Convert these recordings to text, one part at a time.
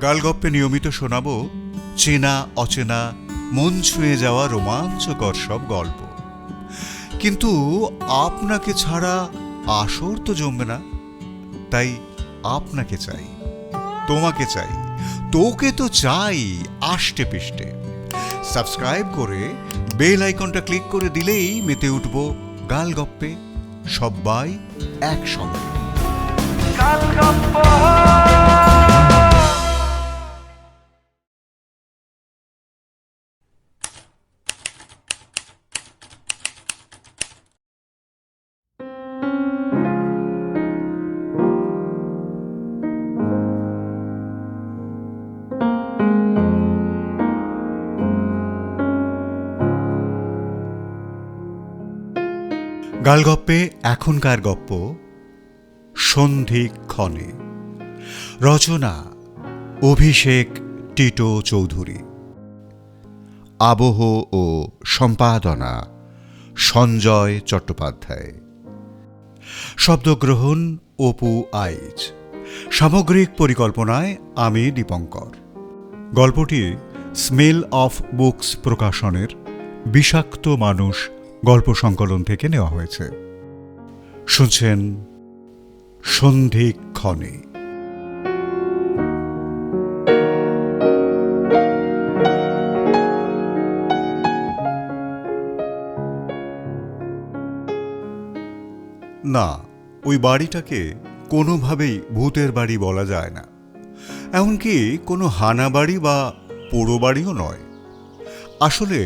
গালগপ্পে নিয়মিত শোনাবো চেনা অচেনা মন ছুঁয়ে যাওয়া রোমাঞ্চকর সব গল্প। কিন্তু আপনাকে ছাড়া আসর তো জমবে না, তাই আপনাকে চাই, তোমাকে চাই, তোকে তো চাই আষ্টে পিষ্টে। সাবস্ক্রাইব করে বেল আইকনটা ক্লিক করে দিলেই মেতে উঠবো গালগপ্পে, সবাই একসঙ্গে। গালগপ্পে এখনকার গপ্প সন্ধিক্ষণে। রচনা অভিষেক টিটো চৌধুরী। আবহ ও সম্পাদনা সঞ্জয় চট্টোপাধ্যায়। শব্দগ্রহণ অপু আইচ। সামগ্রিক পরিকল্পনায় আমি দীপঙ্কর। গল্পটি স্মেল অফ বুকস প্রকাশনের বিষাক্ত মানুষ গল্প সংকলন থেকে নেওয়া হয়েছে। শুনছেন সন্ধিক্ষণে। না, ওই বাড়িটাকে কোনোভাবেই ভূতের বাড়ি বলা যায় না, এমনকি কোনো হানা বাড়ি বা পোড়ো বাড়িও নয়। আসলে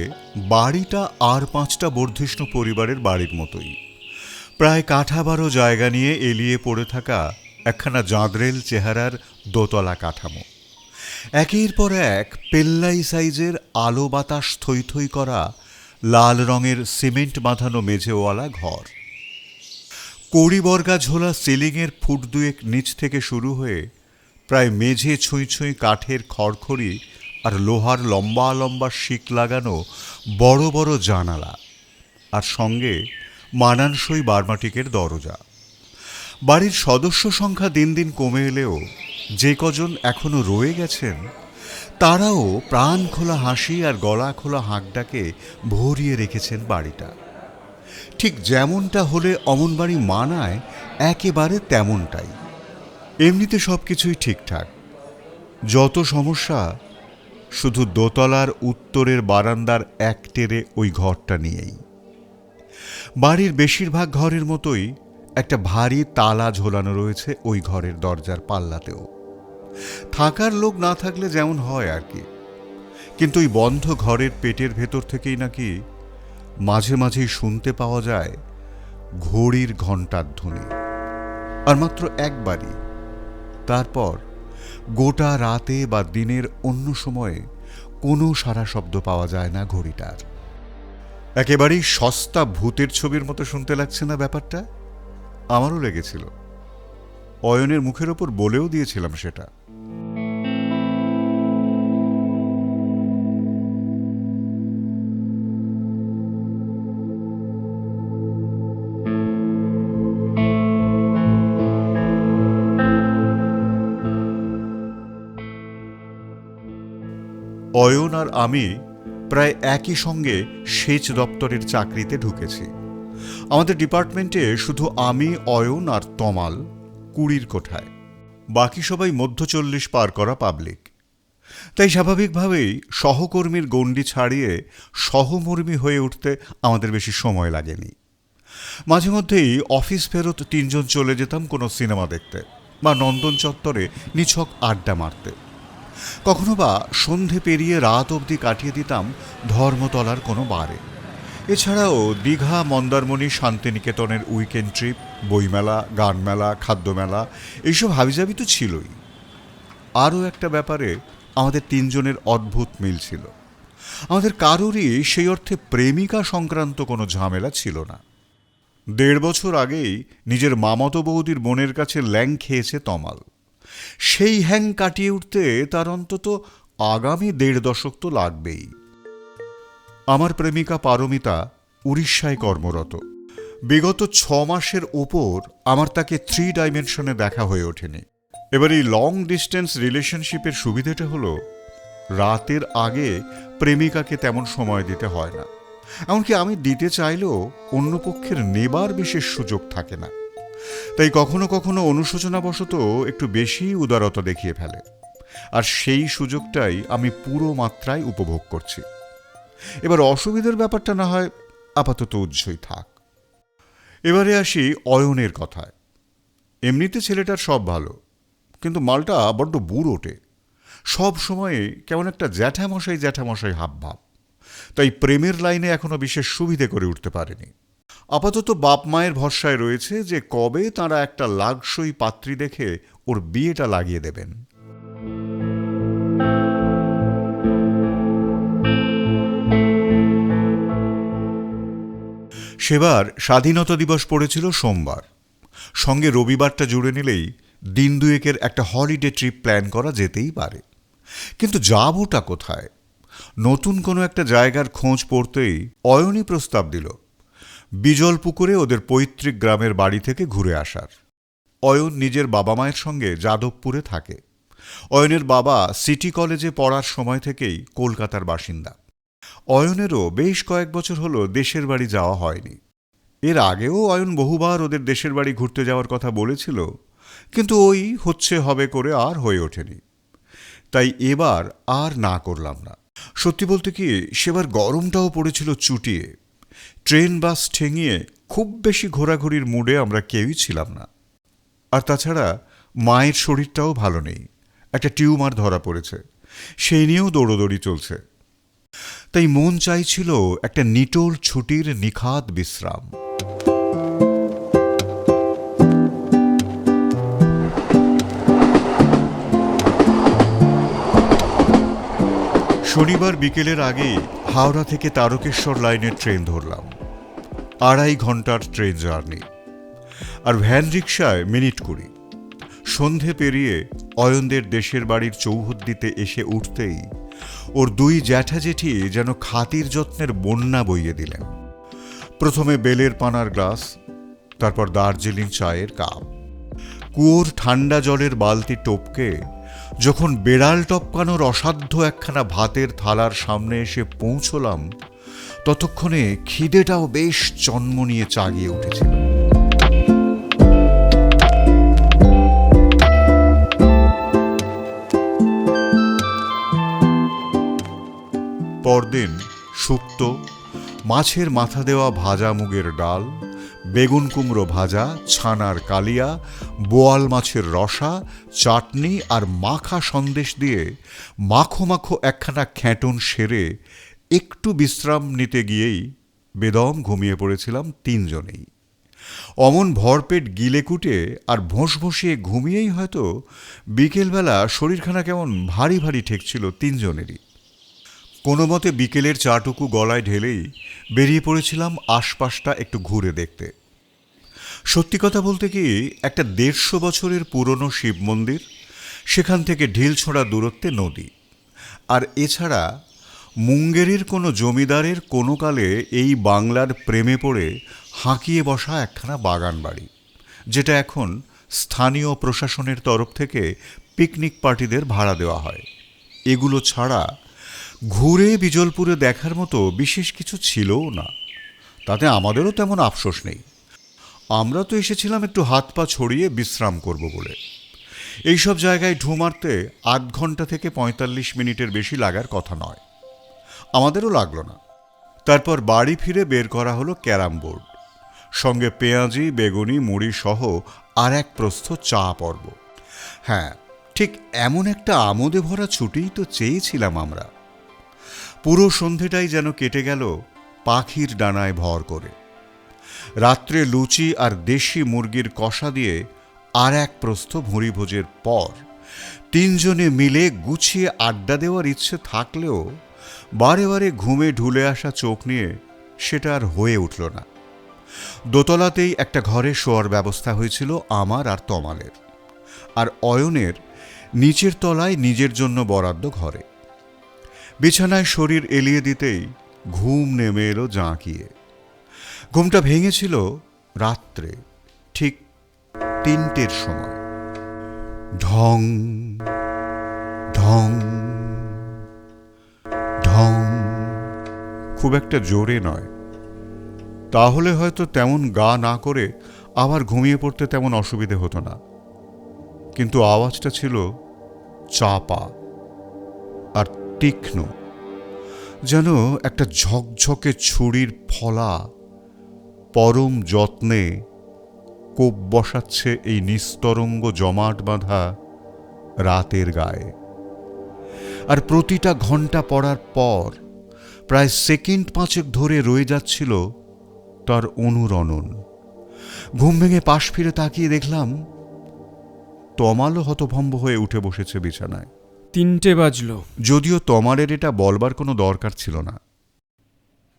বাড়িটা আর 5টা বর্ধিষ্ণু পরিবারের বাড়ির মতোই, প্রায় কাঠা 12 জায়গা নিয়ে এলিয়ে পড়ে থাকা একখানা জাঁদরেল চেহারার দোতলা কাঠামো। একের পর এক পেল্লাই সাইজের আলো বাতাস থই থই করা লাল রঙের সিমেন্ট বাঁধানো মেঝেওয়ালা ঘর। কড়িবর্গা ঝোলা সিলিংয়ের ফুট 2 নিচ থেকে শুরু হয়ে প্রায় মেঝে ছুঁই ছুঁই কাঠের খড়খড়ি আর লোহার লম্বা লম্বা শিক লাগানো বড় বড় জানালা, আর সঙ্গে মানানসই বার্মাটিকের দরজা। বাড়ির সদস্য সংখ্যা দিন দিন কমে এলেও যে কজন এখনো রয়ে গেছেন তারাও প্রাণ খোলা হাসি আর গলা খোলা হাঁকডাকে ভরিয়ে রেখেছেন বাড়িটা। ঠিক যেমনটা হলে অমন বাড়ি মানায় একেবারে তেমনটাই। এমনিতে সব কিছুই ঠিকঠাক, যত সমস্যা শুধু দোতলার উত্তরের বারান্দার এক টেরে ওই ঘরটা নিয়েই। বাড়ির বেশিরভাগ ঘরের মতোই একটা ভারী তালা ঝোলানো রয়েছে ওই ঘরের দরজার পাল্লাতেও। থাকার লোক না থাকলে যেমন হয় আর কি। কিন্তু ওই বন্ধ ঘরের পেটের ভেতর থেকেই নাকি মাঝে মাঝেই শুনতে পাওয়া যায় ঘড়ির ঘণ্টার ধ্বনি। আর মাত্র একবারই, তারপর গোটা রাতে বা দিনের অন্য সময়ে কোনো সারা শব্দ পাওয়া যায় না ঘড়িটার। একেবারেই সস্তা ভূতের ছবির মতো শুনতে লাগছে না ব্যাপারটা? আমারও লেগেছিল। অয়নের মুখের ওপর বলেও দিয়েছিলাম সেটা। অয়ন আর আমি প্রায় একই সঙ্গে সেচ দপ্তরের চাকরিতে ঢুকেছি। আমাদের ডিপার্টমেন্টে শুধু আমি, অয়ন আর তমাল 20 কোঠায়, বাকি সবাই মধ্য 40 পার করা পাবলিক। তাই স্বাভাবিকভাবেই সহকর্মীর গণ্ডি ছাড়িয়ে সহমর্মী হয়ে উঠতে আমাদের বেশি সময় লাগেনি। মাঝে মধ্যেই অফিস ফেরত 3 জন চলে যেতাম কোনো সিনেমা দেখতে বা নন্দন চত্বরে নিছক আড্ডা মারতে। কখনো বা সন্ধে পেরিয়ে রাত অবধি কাটিয়ে দিতাম ধর্মতলার কোনো বারে। এছাড়াও দীঘা, মন্দারমণি, শান্তিনিকেতনের উইকেন্ড ট্রিপ, বইমেলা, গানমেলা, খাদ্যমেলা এইসব হাবিজাবি তো ছিলই। আরও একটা ব্যাপারে আমাদের 3 জনের অদ্ভুত মিল ছিল। আমাদের কারোরই সেই অর্থে প্রেমিকা সংক্রান্ত কোনো ঝামেলা ছিল না। 1.5 বছর আগেই নিজের মামাতো বৌদির বোনের কাছে ল্যাং খেয়েছে তমাল। সেই হ্যাং কাটিয়ে উঠতে তার অন্তত আগামী 1.5 দশক তো লাগবেই। আমার প্রেমিকা পারমিতা উড়িষ্যায় কর্মরত। বিগত 6 মাসের ওপর আমার তাকে 3 ডাইমেনশনে দেখা হয়ে ওঠেনি। এবার এই লং ডিস্টেন্স রিলেশনশিপের সুবিধাটা হলো রাতের আগে প্রেমিকাকে তেমন সময় দিতে হয় না। এমনকি আমি দিতে চাইলেও অন্য পক্ষের নেবার বিশেষ সুযোগ থাকে না। তাই কখনো কখনো অনুশোচনাবশত একটু বেশি উদারতা দেখিয়ে ফেলে, আর সেই সুযোগটাই আমি পুরো মাত্রায় উপভোগ করছি। এবার অসুবিধার ব্যাপারটা না হয় আপাতত উজ্জ্বই থাক। এবারে আসি অয়নের কথায়। এমনিতে ছেলেটার সব ভালো, কিন্তু মালটা বড্ড বুড়োটে। সব সময়ে কেমন একটা জ্যাঠামশাই জ্যাঠামশাই হাবভাব। তাই প্রেমের লাইনে এখনো বিশেষ সুবিধে করে উঠতে পারেনি। আপাতত বাপ মায়ের ভরসায় রয়েছে যে কবে তাঁরা একটা লাগসই পাত্রী দেখে ওর বিয়েটা লাগিয়ে দেবেন। সেবার স্বাধীনতা দিবস পড়েছিল সোমবার। সঙ্গে রবিবারটা জুড়ে নিলেই দিন দুয়েকের একটা হলিডে ট্রিপ প্ল্যান করা যেতেই পারে। কিন্তু যাবোটা কোথায়? নতুন কোনো একটা জায়গার খোঁজ পড়তেই অয়নই প্রস্তাব দিল বিজলপুকুরে ওদের পৈতৃক গ্রামের বাড়ি থেকে ঘুরে আসার। অয়ন নিজের বাবা মায়ের সঙ্গে যাদবপুরে থাকে। অয়নের বাবা সিটি কলেজে পড়ার সময় থেকেই কলকাতার বাসিন্দা। অয়নেরও বেশ কয়েক বছর হলো দেশের বাড়ি যাওয়া হয়নি। এর আগেও অয়ন বহুবার ওদের দেশের বাড়ি ঘুরতে যাওয়ার কথা বলেছিল, কিন্তু ওই হচ্ছে হবে করে আর হয়ে ওঠেনি। তাই এবার আর না করলাম না। সত্যি বলতে কি, সেবার গরমটাও পড়েছিল চুটিয়ে। ট্রেন বাস ঠেঙিয়ে খুব বেশি ঘোরাঘুরির মুডে আমরা কেউই ছিলাম না। আর তাছাড়া মায়ের শরীরটাও ভালো নেই, একটা টিউমার ধরা পড়েছে, সেই নিয়েও দৌড়োদৌড়ি চলছে। তাই মন চাইছিল একটা নিটোল ছুটির নিখাদ বিশ্রাম। শনিবার বিকেলের আগেই হাওড়া থেকে তারকেশ্বর লাইনের ট্রেন ধরলাম। 2.5 ঘন্টার ট্রেন জার্নি, আর ভ্যান রিকশায় মিনিট 20। সন্ধে পেরিয়ে অয়নদের দেশের বাড়ির চৌহদ্দিতে এসে উঠতেই ওর 2 জ্যাঠা জেঠি যেন খাতির যত্নের বন্যা বইয়ে দিলেন। প্রথমে বেলের পানার গ্লাস, তারপর দার্জিলিং চায়ের কাপ। কুয়োর ঠান্ডা জলের বালতি টপকে যখন বেড়াল টপকানোর অসাধ্য একখানা ভাতের থালার সামনে এসে পৌঁছলাম, ততক্ষণে খিদেটাও বেশ জন্ম নিয়ে চাগিয়ে উঠেছিল। পরদিন শুক্তো, মাছের মাথা দেওয়া ভাজা মুগের ডাল, বেগুন কুমড়ো ভাজা, ছানার কালিয়া, বোয়াল মাছের রসা, চাটনি আর মাখা সন্দেশ দিয়ে মাখো মাখো একখানা খ্যাটন সেরে একটু বিশ্রাম নিতে গিয়েই বেদম ঘুমিয়ে পড়েছিলাম 3 জনেই। অমন ভরপেট গিলে কুটে আর ভোঁস ভোঁসিয়ে ঘুমিয়েই হয়তো বিকেলবেলা শরীরখানা কেমন ভারী ভারী ঠেকছিল 3 জনেরই। কোনো মতে বিকেলের চাটুকু গলায় ঢেলেই বেরিয়ে পড়েছিলাম আশপাশটা একটু ঘুরে দেখতে। সত্যি কথা বলতে কি, একটা 150 বছরের পুরনো শিব মন্দির, সেখান থেকে ঢিলছোঁড়া দূরত্বে নদী, আর এছাড়া মুঙ্গেরের কোনো জমিদারের কোনো কালে এই বাংলার প্রেমে পড়ে হাঁকিয়ে বসা একখানা বাগান বাড়ি, যেটা এখন স্থানীয় প্রশাসনের তরফ থেকে পিকনিক পার্টিদের ভাড়া দেওয়া হয়। এগুলো ছাড়া ঘুরে বিজলপুরে দেখার মতো বিশেষ কিছু ছিলও না। তাতে আমাদেরও তেমন আফসোস নেই। আমরা তো এসেছিলাম একটু হাত পা ছড়িয়ে বিশ্রাম করব বলে। এইসব জায়গায় ঢু মারতে 8 ঘন্টা থেকে 45 মিনিটের বেশি লাগার কথা নয়। আমাদেরও লাগলো না। তারপর বাড়ি ফিরে বের করা হলো ক্যারাম বোর্ড, সঙ্গে পেঁয়াজি, বেগুনি, মুড়ি সহ আর এক প্রস্থ চা পর্ব। হ্যাঁ, ঠিক এমন একটা আমোদে ভরা ছুটিই তো চেয়েছিলাম আমরা। পুরো সন্ধেটাই যেন কেটে গেল পাখির ডানায় ভর করে। রাত্রে লুচি আর দেশি মুরগির কষা দিয়ে আর এক প্রস্থ ভুঁড়িভোজের পর 3 জনে মিলে গুছিয়ে আড্ডা দেওয়ার ইচ্ছে থাকলেও বারে বারে ঘুমে ঢুলে আসা চোখ নিয়ে সেটা আর হয়ে উঠল না। দোতলাতেই একটা ঘরে শোয়ার ব্যবস্থা হয়েছিল আমার আর তমালের, আর অয়নের নিচের তলায় নিজের জন্য বরাদ্দ ঘরে। বিছানায় শরীর এলিয়ে দিতেই ঘুম নেমে এলো জাঁকিয়ে। ঘুমটা ভেঙেছিল রাত্রে ঠিক 3টের সময়। ঢং ঢং ঢং, খুব একটা জোরে নয়। তাহলে হয়তো তেমন গা না করে আবার ঘুমিয়ে পড়তে তেমন অসুবিধে হতো না, কিন্তু আওয়াজটা ছিল চাপা আর তীক্ষ্ণ, যেন একটা ঝকঝকে ছুরির ফলা পরম যত্নে কোপ বসাচ্ছে এই নিস্তরঙ্গ জমাট বাঁধা রাতের গায়ে। আর প্রতিটা ঘন্টা পড়ার পর প্রায় সেকেন্ড 5 ধরে রয়ে যাচ্ছিল তার অনুরণন। ঘুম ভেঙে পাশ ফিরে তাকিয়ে দেখলাম তমালও হতভম্ব হয়ে উঠে বসেছে বিছানায়। 3টে বাজলো। যদিও তমালের এটা বলবার কোনো দরকার ছিল না।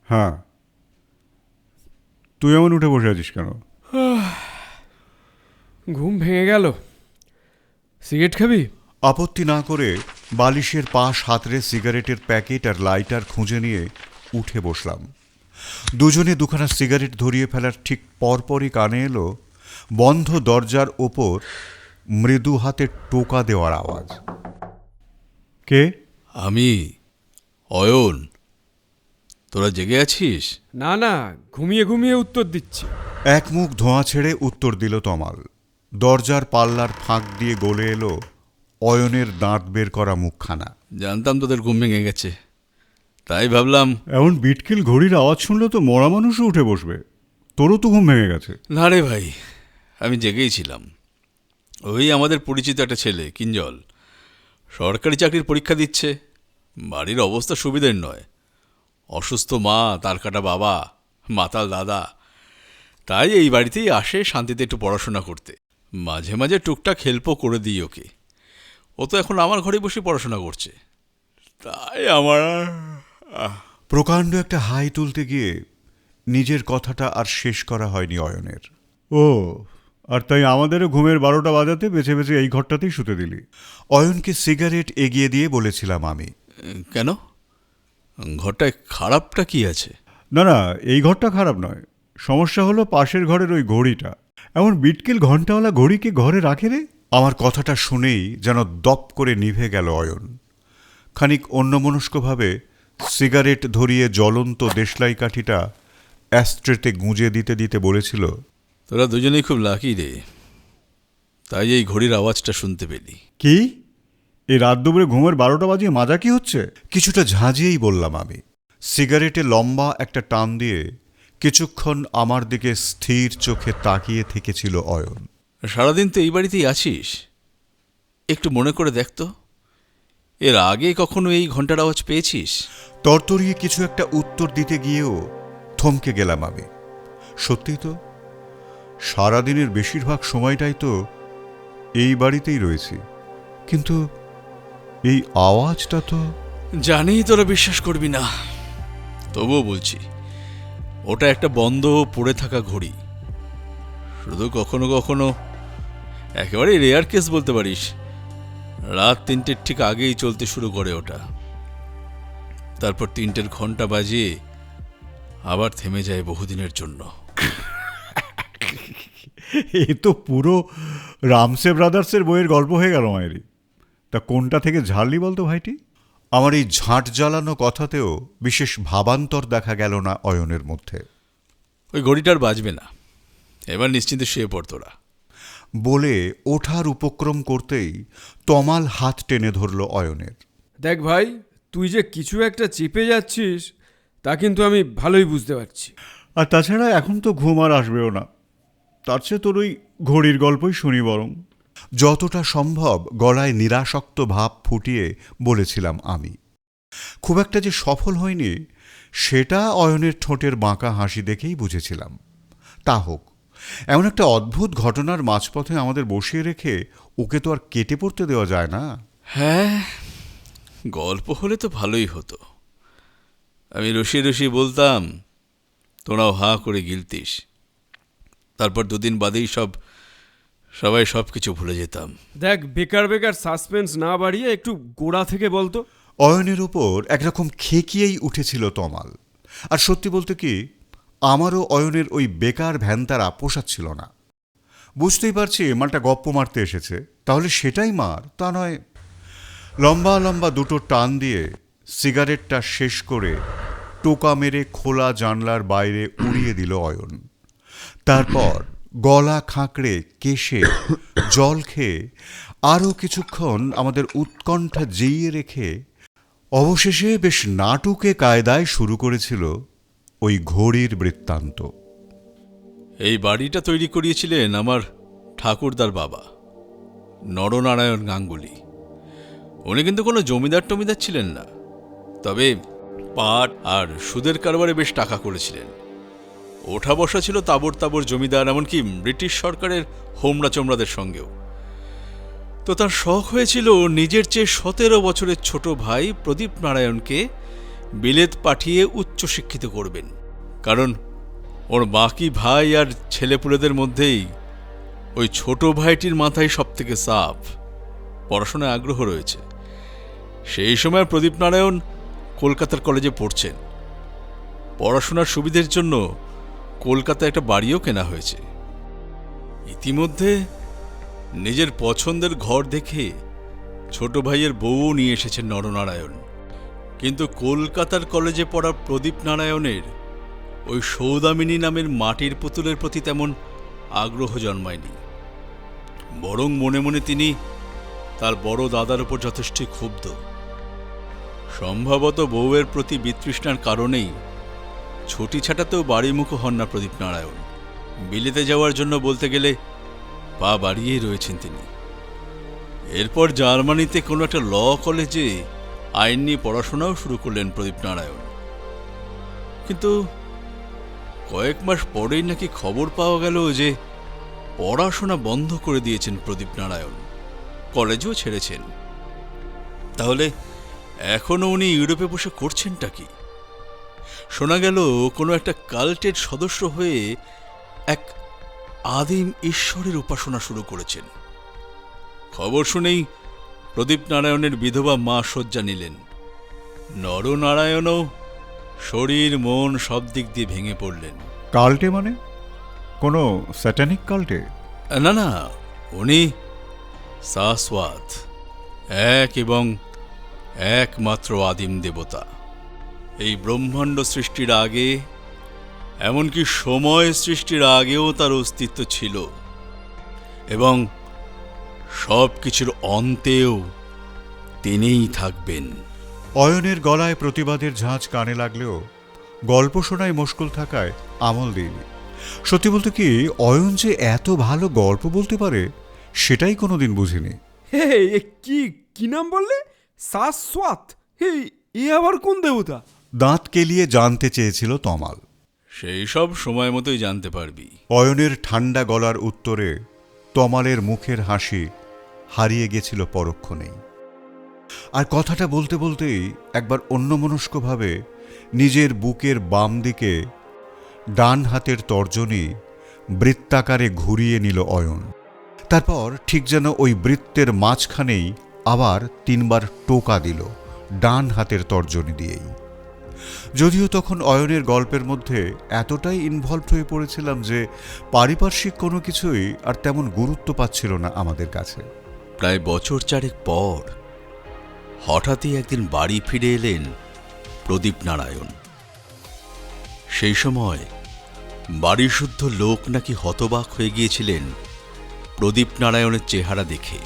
হ্যাঁ, তুই এমন উঠে বসে আছিস কেন? ঘুম ভেঙে গেল। সিগারেট খাবি? আপত্তি না করে বালিশের পাশ হাতড়ে সিগারেটের প্যাকেট আর লাইটার খুঁজে নিয়ে উঠে বসলাম। দুজনে দুখানা সিগারেট ধরিয়ে ফেলার ঠিক পরপরই কানে এলো বন্ধ দরজার ওপর মৃদু হাতে টোকা দেওয়ার আওয়াজ। কে? আমি অয়ন। তোরা জেগে আছিস? না না, ঘুমিয়ে ঘুমিয়ে উত্তর দিচ্ছি। এক মুখ ধোঁয়া ছেড়ে উত্তর দিল তমাল। দরজার পাল্লার ফাঁক দিয়ে গলে এলো অয়নের দাঁত বের করা মুখখানা। জানতাম তোদের ঘুম ভেঙে গেছে, তাই ভাবলাম। এমন বিটকিল ঘড়ির আওয়াজ শুনলে তো মরা মানুষও উঠে বসবে। তোরও তো ঘুম ভেঙে গেছে। না রে ভাই, আমি জেগেই ছিলাম। ওই আমাদের পরিচিত একটা ছেলে কিঞ্জল সরকারি চাকরির পরীক্ষা দিচ্ছে। বাড়ির অবস্থা সুবিধের নয়, অসুস্থ মা, তার কাটা বাবা, মাতাল দাদা। তাই এই বাড়িতেই আসে শান্তিতে একটু পড়াশোনা করতে। মাঝে মাঝে টুকটাক হেল্পও করে দিই ওকে। ও তো এখন আমার ঘরে বসে পড়াশোনা করছে, তাই আমার প্রকাণ্ড একটা হাই তুলতে গিয়ে নিজের কথাটা আর শেষ করা হয়নি অয়নের। ও, আর তাই আমাদেরও ঘুমের 12টা বাজাতে বেছে বেছে এই ঘরটাতেই শুতে দিলি? অয়নকে সিগারেট এগিয়ে দিয়ে বলেছিলাম আমি। কেন? ঘরটায় খারাপটা কি আছে? না না, এই ঘরটা খারাপ নয়। সমস্যা হলো পাশের ঘরের ওই ঘড়িটা। এমন বিটকিল ঘন্টাওয়ালা ঘড়িকে ঘরে রাখে রে? আমার কথাটা শুনেই যেন দপ করে নিভে গেল অয়ন। খানিক অন্যমনস্কভাবে সিগারেট ধরিয়ে জ্বলন্ত দেশলাই কাঠিটা অ্যাস্ট্রেতে গুঁজে দিতে দিতে বলেছিল, তোরা দুজনেই খুব লাকি রে, তাই এই ঘড়ির আওয়াজটা শুনতে পেলি। কি এই রাত দুপুরে ঘুমের 12টা বাজিয়ে মাজা কি হচ্ছে? কিছুটা ঝাঁঝিয়েই বললাম আমি। সিগারেটে লম্বা একটা টান দিয়ে কিছুক্ষণ আমার দিকে স্থির চোখে তাকিয়ে থেকেছিল অয়ন। সারাদিন তো এই বাড়িতেই আছিস, একটু মনে করে দেখ তো, এর আগে কখনো এই ঘন্টার আওয়াজ পেয়েছিস? তরতরিয়ে কিছু একটা উত্তর দিতে গিয়েও থমকে গেলাম আমি। সত্যি তো, সারাদিনের বেশিরভাগ সময়টাই তো এই বাড়িতেই রয়েছি, কিন্তু এই আওয়াজটা তো। জানি তোরা বিশ্বাস করবি না, তবুও বলছি, ওটা একটা বন্ধ পড়ে থাকা ঘড়ি। শুধু কখনো কখনো, একেবারে রেয়ার কেস বলতে পারিস, রাত 3টের ঠিক আগেই চলতে শুরু করে ওটা। তারপর 3টের ঘন্টা বাজিয়ে আবার থেমে যায় বহুদিনের জন্য। এ তো পুরো রামসে ব্রাদার্সের বইয়ের গল্প হয়ে গেল মায়েরি। তা কোনটা থেকে ঝাড়লি বলতো ভাইটি? আমার এই ঝাঁট জ্বালানো কথাতেও বিশেষ ভাবান্তর দেখা গেল না অয়নের মধ্যে। ওই ঘড়িটার বাজবে না, এবার নিশ্চিন্তে শুয়ে পড় তোরা। বলে ওঠার উপক্রম করতেই তমাল হাত টেনে ধরল অয়নের। দেখ ভাই, তুই যে কিছু একটা চেপে যাচ্ছিস তা কিন্তু আমি ভালোই বুঝতে পারছি। আর তাছাড়া এখন তো ঘুম আর আসবেও না, তার চেয়ে তোর ওই ঘড়ির গল্পই শুনি বরং। যতটা সম্ভব গলায় নিরাসক্ত ভাব ফুটিয়ে বলেছিলাম আমি। খুব একটা যে সফল হয়নি সেটা অয়নের ঠোঁটের বাঁকা হাসি দেখেই বুঝেছিলাম। তা হোক, এমন একটা অদ্ভুত ঘটনার মাঝপথে আমাদের বসিয়ে রেখে ওকে তো আর কেটে পড়তে দেওয়া যায় না। হ্যাঁ, গল্প হলে তো ভালোই হতো। আমি রসিয়ে রসিয়ে বলতাম, তোরাও হাঁ করে গিলতিস। তারপর 2 দিন বাদেই সবাই সব কিছু ভুলে যেতাম। দেখ, বেকার বেকার সাসপেন্স না বাড়িয়ে একটু গোড়া থেকে বলতো। অয়নের ওপর একরকম খেকিয়েই উঠেছিল তমাল। আর সত্যি বলতে কি, আমারও অয়নের ওই বেকার ভ্যানতারা পোষাচ্ছিল না। বুঝতেই পারছি মালটা গপ্প মারতে এসেছে, তাহলে সেটাই মার, তা নয়। লম্বা লম্বা দুটো টান দিয়ে সিগারেটটা শেষ করে টোকা মেরে খোলা জানলার বাইরে উড়িয়ে দিল অয়ন। তারপর গলা খাঁকড়ে কেশে জল খেয়ে আরও কিছুক্ষণ আমাদের উৎকণ্ঠা জেইয়ে রেখে অবশেষে বেশ নাটুকে কায়দায় শুরু করেছিল ওই ঘড়ির বৃত্তান্ত। এই বাড়িটা তৈরি করিয়েছিলেন আমার ঠাকুরদার বাবা নরনারায়ণ গাঙ্গুলি। উনি কিন্তু কোনো জমিদার টমিদার ছিলেন না, তবে পাট আর সুদের কারবারে বেশ টাকা করেছিলেন। ওঠা বসা ছিল তাবর তাবর জমিদার, এমনকি ব্রিটিশ সরকারের হোমরা চোমরাদের সঙ্গেও। তো তার শখ হয়েছিল নিজের চেয়ে 17 বছরের ছোট ভাই প্রদীপ নারায়ণকে বিলেত পাঠিয়ে উচ্চশিক্ষিত করবেন, কারণ ওর বাকি ভাই আর ছেলেপুলেদের মধ্যেই ওই ছোট ভাইটির মাথায় সবথেকে চাপ, পড়াশোনায় আগ্রহ রয়েছে। সেই সময় প্রদীপ নারায়ণ কলকাতার কলেজে পড়ছেন। পড়াশোনার সুবিধের জন্য কলকাতায় একটা বাড়িও কেনা হয়েছে। ইতিমধ্যে নিজের পছন্দের ঘর দেখে ছোট ভাইয়ের বউও নিয়ে এসেছেন নরনারায়ণ। কিন্তু কলকাতার কলেজে পড়া প্রদীপ নারায়ণের ওই সৌদামিনী নামের মাটির পুতুলের প্রতি তেমন আগ্রহ জন্মায়নি, বরং মনে মনে তিনি তার বড় দাদার উপর যথেষ্টই ক্ষুব্ধ। সম্ভবত বউয়ের প্রতি বিতৃষ্ণার কারণেই ছুটি ছাটাতেও বাড়িমুখো হন না প্রদীপ নারায়ণ। বিলেতে যাওয়ার জন্য বলতে গেলে পা বাড়িয়েই রয়েছেন তিনি। এরপর জার্মানিতে কোনো একটা ল কলেজে আইন নিয়ে পড়াশোনাও শুরু করলেন প্রদীপ নারায়ণ। কিন্তু কয়েক মাস পরেই নাকি খবর পাওয়া গেল যে পড়াশোনা বন্ধ করে দিয়েছেন প্রদীপ নারায়ণ, কলেজও ছেড়েছেন। তাহলে এখনো উনি ইউরোপে বসে করছেনটা কি? শোনা গেল কোনো একটা কাল্টের সদস্য হয়ে এক আদিম ঈশ্বরের উপাসনা শুরু করেছেন। খবর শুনেই প্রদীপ নারায়ণের বিধবা মা শয্যা নিলেন। নরনারায়ণও শরীর মন সব দিক দিয়ে ভেঙে পড়লেন। কাল্টে মানে কোনো স্যাটানিক কাল্টে? না না, উনি শাশ্বত, এক এবং একমাত্র আদিম দেবতা। এই ব্রহ্মাণ্ড সৃষ্টির আগে, এমনকি সময় সৃষ্টির আগেও তার অস্তিত্ব ছিল, এবং সব কিছুর অন্তেও তিনিই থাকবেন। অয়নের গলায় প্রতিবাদের ঝাঁঝ কানে লাগলেও গল্প শোনায় মুশকুল থাকায় আমল দিইনি। সত্যি বলতে কি, অয়ন যে এত ভালো গল্প বলতে পারে সেটাই কোনোদিন বুঝিনি। হে, এ কি নাম বললে? শাশ্বত? হে, এ আবার কোন দেবতা? দাঁত কেলিয়ে জানতে চেয়েছিল তমাল। সেই সব সময় মতোই জানতে পারবি। অয়নের ঠান্ডা গলার উত্তরে তমালের মুখের হাসি হারিয়ে গেছিল পরক্ষণেই। আর কথাটা বলতে বলতেই একবার অন্যমনস্কভাবে নিজের বুকের বাম দিকে ডান হাতের তর্জনী বৃত্তাকারে ঘুরিয়ে নিল অয়ন। তারপর ঠিক যেন ওই বৃত্তের মাঝখানেই আবার 3 বার টোকা দিল ডান হাতের তর্জনী দিয়েই। যদিও তখন অয়নের গল্পের মধ্যে এতটাই ইনভলভড হয়ে পড়েছিলাম যে পারিপার্শ্বিক কোনো কিছুই আর তেমন গুরুত্ব পাচ্ছিল না আমাদের কাছে। প্রায় বছর 4 পর হঠাৎই একদিন বাড়ি ফিরে এলেন প্রদীপ নারায়ণ। সেই সময় বাড়িশুদ্ধ লোক নাকি হতবাক হয়ে গিয়েছিলেন প্রদীপ নারায়ণের চেহারা দেখে।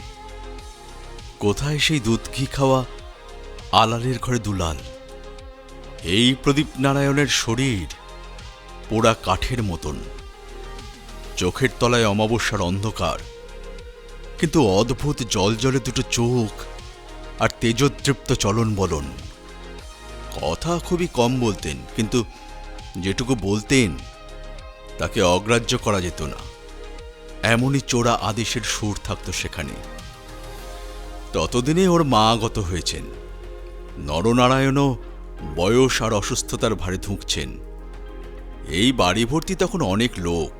কোথায় সেই দুধ ঘি খাওয়া আলালের ঘরে দুলাল? এই প্রদীপ নারায়ণের শরীর পোড়া কাঠের মতন, চোখের তলায় অমাবস্যার অন্ধকার, কিন্তু অদ্ভুত জলজলে দুটো চোখ আর তেজোদৃপ্ত চলন বলন। কথা খুবই কম বলতেন, কিন্তু যেটুকু বলতেন তাকে অগ্রাহ্য করা যেত না, এমনই চোরা আদেশের সুর থাকত সেখানে। ততদিনে ওর মা আগত হয়েছেন। নরনারায়ণও বয়স আর অসুস্থতার ভারে ধুঁকছেন। এই বাড়ি ভর্তি তখন অনেক লোক।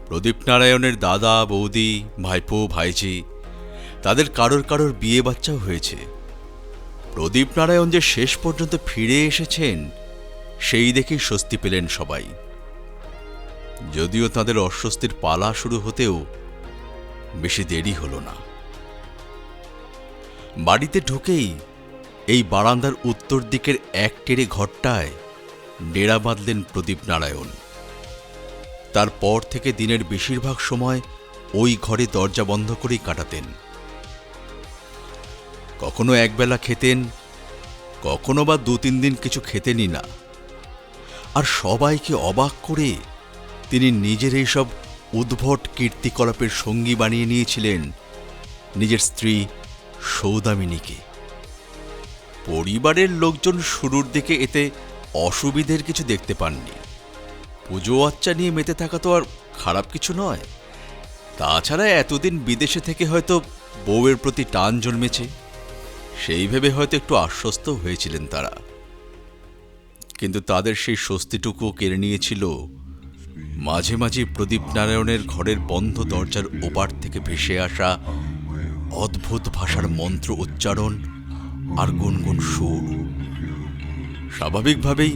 প্রদীপ নারায়ণের দাদা, বৌদি, ভাইপো, ভাইঝি, তাদের কারোর কারোর বিয়ে বাচ্চাও হয়েছে। প্রদীপ নারায়ণ যে শেষ পর্যন্ত ফিরে এসেছেন সেই দেখেই স্বস্তি পেলেন সবাই। যদিও তাদের অস্বস্তির পালা শুরু হতেও বেশি দেরি হলো না। বাড়িতে ঢুকেই এই বারান্দার উত্তর দিকের এক টেরে ঘরটায় ডেরা বাঁধলেন প্রদীপ নারায়ণ। তারপর থেকে দিনের বেশিরভাগ সময় ওই ঘরে দরজা বন্ধ করেই কাটাতেন। কখনো একবেলা খেতেন, কখনো বা 2-3 দিন কিছু খেতেনই না। আর সবাইকে অবাক করে তিনি নিজের এইসব উদ্ভট কীর্তিকলাপের সঙ্গী বানিয়ে নিয়েছিলেন নিজের স্ত্রী সৌদামিনীকে। পরিবারের লোকজন শুরুর দিকে এতে অসুবিধের কিছু দেখতে পাননি। পুজো আচ্চা নিয়ে মেতে থাকা তো আর খারাপ কিছু নয়। তাছাড়া এতদিন বিদেশে থেকে হয়তো বউয়ের প্রতি টান জন্মেছে, সেই ভেবে হয়তো একটু আশ্বস্ত হয়েছিলেন তারা। কিন্তু তাদের সেই স্বস্তিটুকু কেড়ে নিয়েছিল মাঝে মাঝে প্রদীপ নারায়ণের ঘরের বন্ধ দরজার ওপার থেকে ভেসে আসা অদ্ভুত ভাষার মন্ত্র উচ্চারণ আর গুনগুন সুর। স্বাভাবিকভাবেই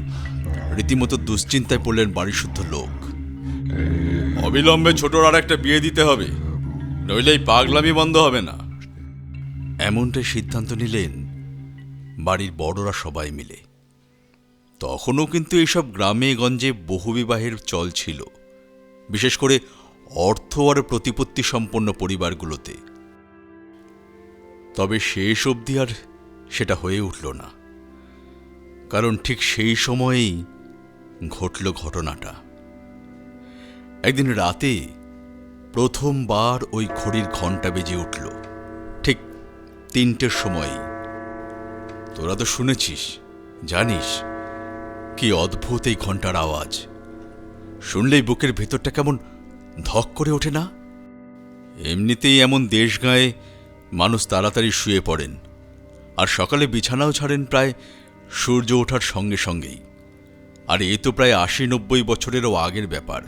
রীতিমতো দুশ্চিন্তায় পড়লেন বাড়িশুদ্ধ লোক। অবিলম্বে ছোটর আর একটা বিয়ে দিতে হবে, নইলে এই পাগলামি বন্ধ হবে না। এমনটাই সিদ্ধান্ত নিলেন বাড়ির বড়রা সবাই মিলে। তখনও কিন্তু এইসব গ্রামে গঞ্জে বহুবিবাহের চল ছিল, বিশেষ করে অর্থ আর প্রতিপত্তি সম্পন্ন পরিবারগুলোতে। তবে শেষ অবধি আর সেটা হয়ে উঠল না, কারণ ঠিক সেই সময়েই ঘটল ঘটনাটা। একদিন রাতে প্রথমবার ওই ঘড়ির ঘণ্টা বেজে উঠল ঠিক 3টের সময়ই। তোরা তো শুনেছিস, জানিস কি অদ্ভুত এই ঘণ্টার আওয়াজ। শুনলেই বুকের ভেতরটা কেমন ধক করে ওঠে না? এমনিতেই এমন দেশ গায়ে মানুষ তাড়াতাড়ি শুয়ে পড়েন, আর সকালে বিছানাও ছাড়েন প্রায় সূর্য ওঠার সঙ্গে সঙ্গেই। আর এ তো প্রায় 80-90 বছরেরও আগের ব্যাপার।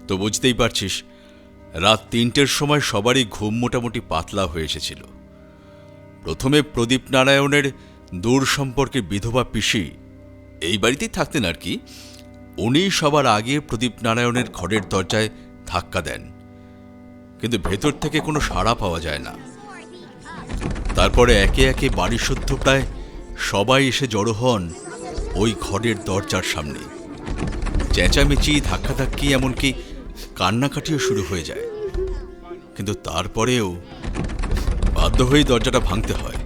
তো বুঝতেই পারছিস, রাত 3টের সময় সবারই ঘুম মোটামুটি পাতলা হয়ে এসেছিল। প্রথমে প্রদীপ নারায়ণের দূর সম্পর্কের বিধবা পিসি এই বাড়িতেই থাকতেন আর কি। উনি সবার আগে প্রদীপ নারায়ণের ঘরের দরজায় ধাক্কা দেন, কিন্তু ভেতর থেকে কোনো সাড়া পাওয়া যায় না। তারপরে একে একে বাড়িশুদ্ধ প্রায় সবাই এসে জড়ো হন ওই ঘরের দরজার সামনে। চেঁচামেচি, ধাক্কাধাক্কি, এমনকি কান্নাকাটিও শুরু হয়ে যায়। কিন্তু তারপরেও বাধ্য হয়েই দরজাটা ভাঙতে হয়।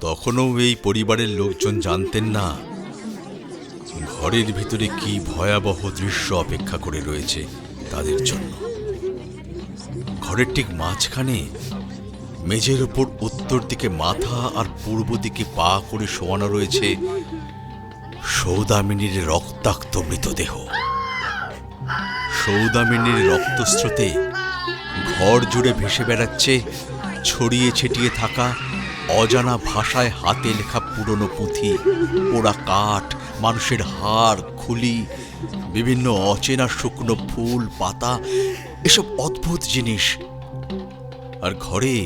তখনও এই পরিবারের লোকজন জানতেন না ঘরের ভিতরে কি ভয়াবহ দৃশ্য অপেক্ষা করে রয়েছে তাদের জন্য। ঘরের ঠিক মাঝখানে মেঝের উপর উত্তর দিকে মাথা আর পূর্ব দিকে পা করে শোয়ানো রয়েছে সৌদামিনীর রক্তাক্ত মৃতদেহ। সৌদামিনীর রক্তস্রোতে ঘর জুড়ে ভেসে বেড়াচ্ছে ছড়িয়ে ছিটিয়ে থাকা অজানা ভাষায় হাতে লেখা পুরনো পুঁথি, পোড়া কাঠ, মানুষের হাড়, খুলি, বিভিন্ন অচেনা শুকনো ফুল, পাতা, এসব অদ্ভুত জিনিস। আর ঘরে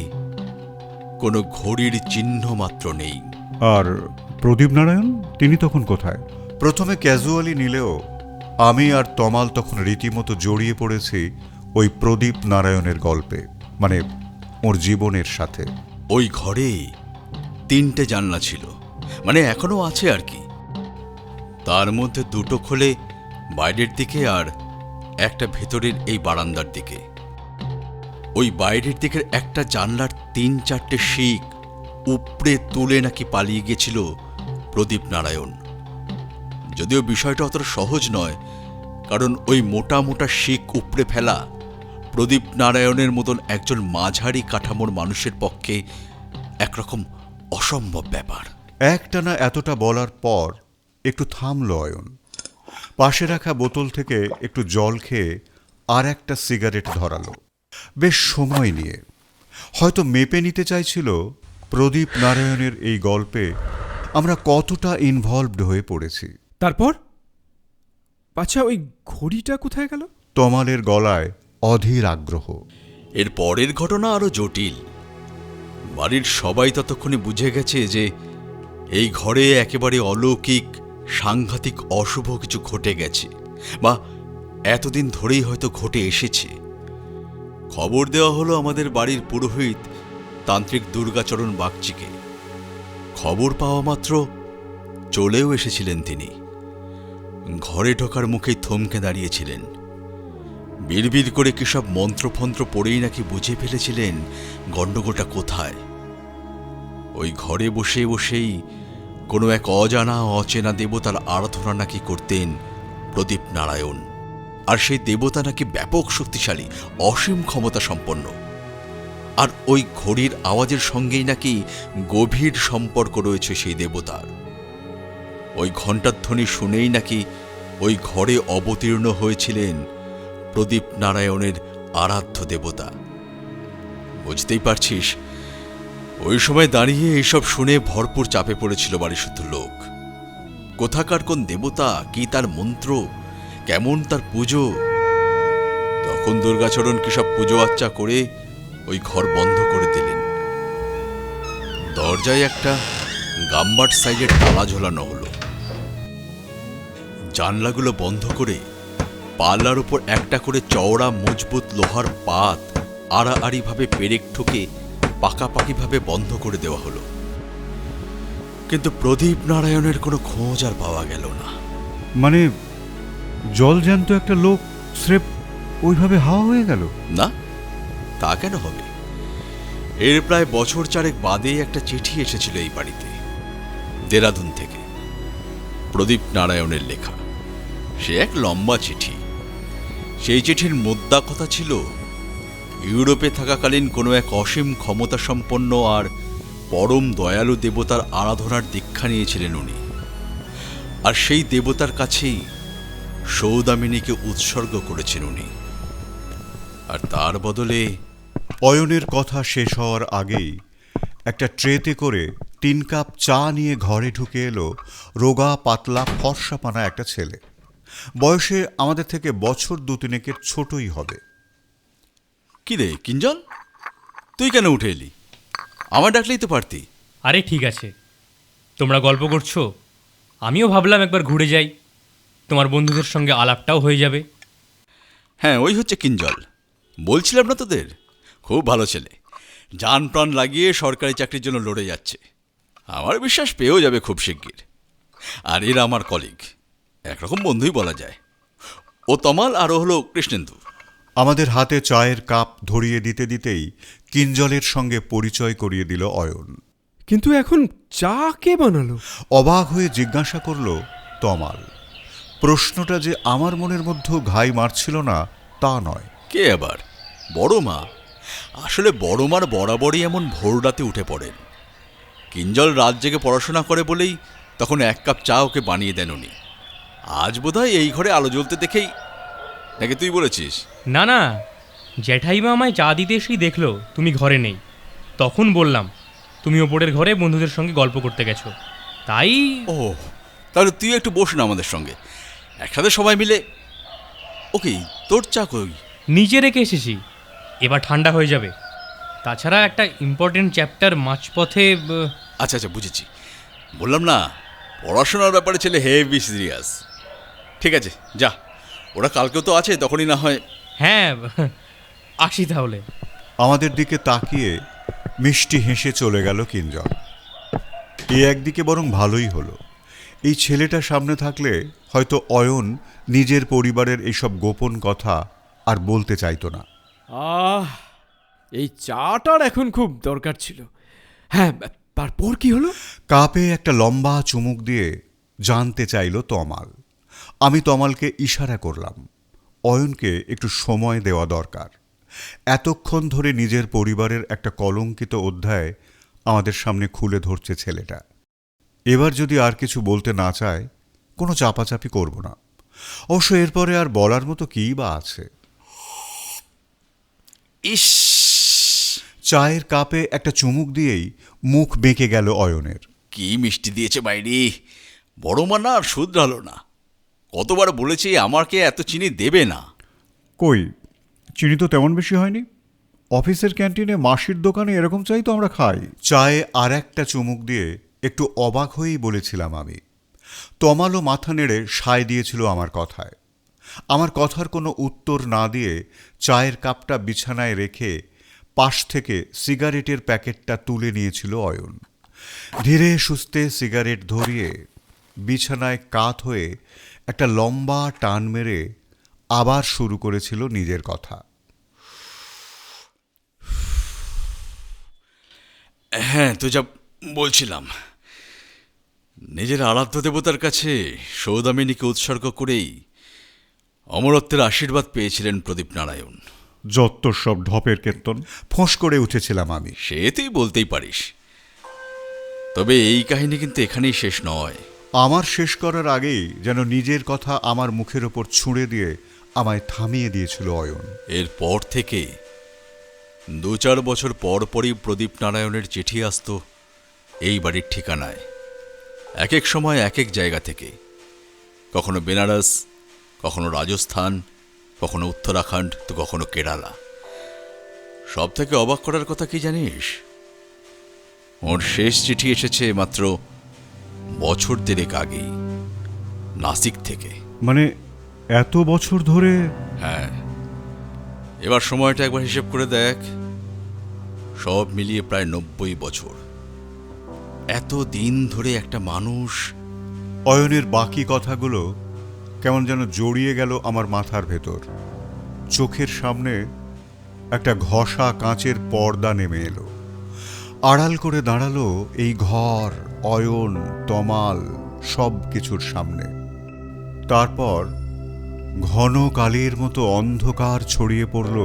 কোনো ঘড়ির চিহ্ন মাত্র নেই। আর প্রদীপ নারায়ণ, তিনি তখন কোথায়? প্রথমে ক্যাজুয়ালি নিলেও আমি আর তমাল তখন রীতিমতো জড়িয়ে পড়েছি ওই প্রদীপ নারায়ণের গল্পে, মানে ওর জীবনের সাথে। ওই ঘরে 3টে জানলা ছিল, মানে এখনো আছে আর কি। তার মধ্যে 2টো খোলে বাইরের দিকে আর একটা ভেতরের এই বারান্দার দিকে। ওই বাইরের দিকের একটা জানলার 3-4টে শিক উপড়ে তুলে নাকি পালিয়ে গেছিল প্রদীপ নারায়ণ। যদিও বিষয়টা অতটা সহজ নয়, কারণ ওই মোটা মোটা শিক উপড়ে ফেলা প্রদীপ নারায়ণের মতন একজন মাঝারি কাঠামোর মানুষের পক্ষে একরকম অসম্ভব ব্যাপার। একটানা এতটা বলার পর একটু থামল অয়ন। পাশে রাখা বোতল থেকে একটু জল খেয়ে আর একটা সিগারেট ধরালো, বেশ সময় নিয়ে। হয়তো মেপে নিতে চাইছিল প্রদীপ নারায়ণের এই গল্পে আমরা কতটা ইনভলভড হয়ে পড়েছি। তারপর আচ্ছা, ওই ঘড়িটা কোথায় গেল? তমালের গলায় অধীর আগ্রহ। এর পরের ঘটনা আরো জটিল। বাড়ির সবাই ততক্ষণে বুঝে গেছে যে এই ঘরে একেবারে অলৌকিক, সাংঘাতিক, অশুভ কিছু ঘটে গেছে, বা এতদিন ধরেই হয়তো ঘটে এসেছে। খবর দেওয়া হলো আমাদের বাড়ির পুরোহিত তান্ত্রিক দুর্গাচরণ বাগচিকে। খবর পাওয়া মাত্র চলেও এসেছিলেন তিনি। ঘরে ঢোকার মুখেই থমকে দাঁড়িয়েছিলেন। বিড়বিড় করে কি সব মন্ত্রফন্ত্র পড়েই নাকি বুঝে ফেলেছিলেন গণ্ডগোলটা কোথায়। ওই ঘরে বসে বসেই কোনো এক অজানা অচেনা দেবতার আরাধনা নাকি করতেন প্রদীপ নারায়ণ। আর সেই দেবতা নাকি ব্যাপক শক্তিশালী, অসীম ক্ষমতা সম্পন্ন। আর ওই ঘড়ির আওয়াজের সঙ্গেই নাকি গভীর সম্পর্ক রয়েছে সেই দেবতার। ওই ঘণ্টার ধ্বনি শুনেই নাকি ওই ঘরে অবতীর্ণ হয়েছিলেন প্রদীপ নারায়ণের আরাধ্য দেবতা। বুঝতেই পারছিস, ওই সময় দাঁড়িয়ে এইসব শুনে ভরপুর চাপে পড়েছিল বাড়ির শুদ্ধ লোক। কোথাকার কোন দেবতা, কি তার মন্ত্র, কেমন তার পুজো। তখন দুর্গাচরণ কি সব পুজো আচ্চা করে ওই ঘর বন্ধ করে দিলেন। দরজায় একটা গাম্বাট সাইজের তালা ঝোলানো হলো। জানলাগুলো বন্ধ করে পাল্লার উপর একটা করে চওড়া মজবুত লোহার পাত আড়াআড়িভাবে পেরেক ঠুকে পাকাপাকিভাবে বন্ধ করে দেওয়া হলো। কিন্তু প্রদীপ নারায়ণের কোনো খোঁজ আর পাওয়া গেল না। মানে জল জ্যান্ত একটা লোক স্রেফ ওইভাবে হাওয়া হয়ে গেল? না, তা কেন হবে? এর প্রায় বছর চারেক বাদে একটা চিঠি এসেছিল এই বাড়িতে, দেরাদুন থেকে, প্রদীপ নারায়ণের লেখা। সে এক লম্বা চিঠি। সেই চিঠির মোদ্দা কথা ছিল, ইউরোপে থাকাকালীন কোনো এক অসীম ক্ষমতা সম্পন্ন আর পরম দয়ালু দেবতার আরাধনার দীক্ষা নিয়েছিলেন উনি। আর সেই দেবতার কাছেই সৌদামিনীকে উৎসর্গ করেছেন উনি। আর তার বদলে অয়নের কথা শেষ হওয়ার আগেই একটা ট্রেতে করে 3 কাপ চা নিয়ে ঘরে ঢুকে এলো রোগা পাতলা ফর্সাপানা একটা ছেলে। বয়সে আমাদের থেকে বছর 2-3 ছোটই হবে। কি রে কিঞ্জল, তুই কেন উঠে এলি? আমার ডাকলেই তো পারতি। আরে ঠিক আছে, তোমরা গল্প করছো, আমিও ভাবলাম একবার ঘুরে যাই, তোমার বন্ধুদের সঙ্গে আলাপটাও হয়ে যাবে। হ্যাঁ, ওই হচ্ছে কিঞ্জল। বলছিলাম না তোদের, খুব ভালো ছেলে, জান প্রাণ লাগিয়ে সরকারি চাকরির জন্য লড়ে যাচ্ছে। আমার বিশ্বাস পেয়েও যাবে খুব শিগগির। আর এরা আমার কলিগ, একরকম বন্ধুই বলা যায়। ও তমাল আর ও হলো কৃষ্ণেন্দু। আমাদের হাতে চায়ের কাপ ধরিয়ে দিতে দিতেই কিঞ্জলের সঙ্গে পরিচয় করিয়ে দিল অয়ন। কিন্তু এখন চা কে বানালো? অবাক হয়ে জিজ্ঞাসা করল তমাল। প্রশ্নটা যে আমার মনের মধ্যেও ঘাই মারছিল না তা নয়। কে আবার? বড় মা। আসলে বড় মার বরাবরই এমন ভোর রাতে উঠে পড়েন। কিঞ্জল রাত জেগে পড়াশোনা করে বলেই তখন 1 কাপ চা ওকে বানিয়ে দেন উনি। আজ বোধহয় এই ঘরে আলো জ্বলতে দেখেই নাকি তুই বলেছিস? না না, জ্যাঠাইমা আমায় চা দিতে এসেই দেখলো তুমি ঘরে নেই, তখন বললাম তুমি ওপরের ঘরে বন্ধুদের সঙ্গে গল্প করতে গেছো, তাই। ও, তাহলে তুই একটু বস না আমাদের সঙ্গে, একসাথে সবাই মিলে। ওকে, তোর চা কই? নিচে রেখে এসেছি, এবার ঠান্ডা হয়ে যাবে। তাছাড়া একটা ইম্পর্টেন্ট চ্যাপ্টার মাঝপথে। আচ্ছা আচ্ছা, বুঝেছি। বললাম না, পড়াশোনার ব্যাপারে ছেলে হেভি সিরিয়াস। ঠিক আছে, যা, ওরা কালকেও তো আছে, তখনই না হয়। হ্যাঁ, আসি তাহলে। আমাদের দিকে তাকিয়ে মিষ্টি হেসে চলে গেল কিঞ্জল। একদিকে বরং ভালোই হলো, এই ছেলেটা সামনে থাকলে হয়তো অয়ন নিজের পরিবারের এইসব গোপন কথা আর বলতে চাইতো না। এই চাটার এখন খুব দরকার ছিল। হ্যাঁ, তারপর কি হলো? কাপে একটা লম্বা চুমুক দিয়ে জানতে চাইল তমাল। আমি তমালকে ইশারা করলাম, অয়নকে একটু সময় দেওয়া দরকার। এতক্ষণ ধরে নিজের পরিবারের একটা কলঙ্কিত অধ্যায় আমাদের সামনে খুলে ধরছে ছেলেটা। এবার যদি আর কিছু বলতে না চায়, কোনো চাপাচাপি করব না। অবশ্য এরপরে আর বলার মতো কী বা আছে। ইস, চায়ের কাপে একটা চুমুক দিয়েই মুখ বেঁকে গেল অয়নের। কি মিষ্টি দিয়েছে বাইরে! বড় মা না আর শুধরালো না। কতবার বলেছি আমাকে এত চিনি দেবে না। কই, চিনি তো তেমন বেশি হয়নি। অফিসের ক্যান্টিনে মাসির দোকানে এরকম চাই তো আমরা খাই। চায়ে আর একটা চুমুক দিয়ে একটু অবাক হয়েই বলেছিলাম আমি। তমালও মাথা নেড়ে সায় দিয়েছিল আমার কথায়। আমার কথার কোনো উত্তর না দিয়ে চায়ের কাপটা বিছানায় রেখে পাশ থেকে সিগারেটের প্যাকেটটা তুলে নিয়েছিল অয়ন। ধীরে সুস্থে সিগারেট ধরিয়ে বিছানায় কাত হয়ে একটা লম্বা টান মেরে আবার শুরু করেছিল নিজের কথা। হ্যাঁ, তো যা বলছিলাম, নিজের আরাধ্য দেবতার কাছে সৌদামিনীকে উৎসর্গ করেই অমরত্বের আশীর্বাদ পেয়েছিলেন প্রদীপ নারায়ণ। যত সব ঢপের কীর্তন, ফোঁস করে উঠেছিলাম আমি। সে তুই বলতেই পারিস, তবে এই কাহিনী কিন্তু এখানেই শেষ নয়। আমার শেষ করার আগেই যেন নিজের কথা আমার মুখের ওপর ছুঁড়ে দিয়ে আমায় থামিয়ে দিয়েছিল অয়ন। এরপর থেকে 2-4 বছর পর পরই প্রদীপ নারায়ণের চিঠি আসতো এই বাড়ির ঠিকানায়, এক এক সময় এক এক জায়গা থেকে, কখনো বেনারস, কখনো রাজস্থান, কখনো উত্তরাখণ্ড, তো কখনো কেরালা। সব থেকে অবাক করার কথা কি জানিস? ওর শেষ চিঠি এসেছে মাত্র বছর 3 আগেই, নাসিক থেকে। মানে এত বছর ধরে? হ্যাঁ, এবার সময়টা একবার হিসেব করে দেখ, সব মিলিয়ে প্রায় 90 বছর। এত দিন ধরে একটা মানুষ। অয়নের বাকি কথাগুলো কেমন যেন জড়িয়ে গেল আমার মাথার ভেতর। চোখের সামনে একটা ঘষা কাঁচের পর্দা নেমে এলো, আড়াল করে দাঁড়ালো এই ঘর, অয়ন, তমাল, সব কিছুর সামনে। তারপর ঘন কালের মতো অন্ধকার ছড়িয়ে পড়ল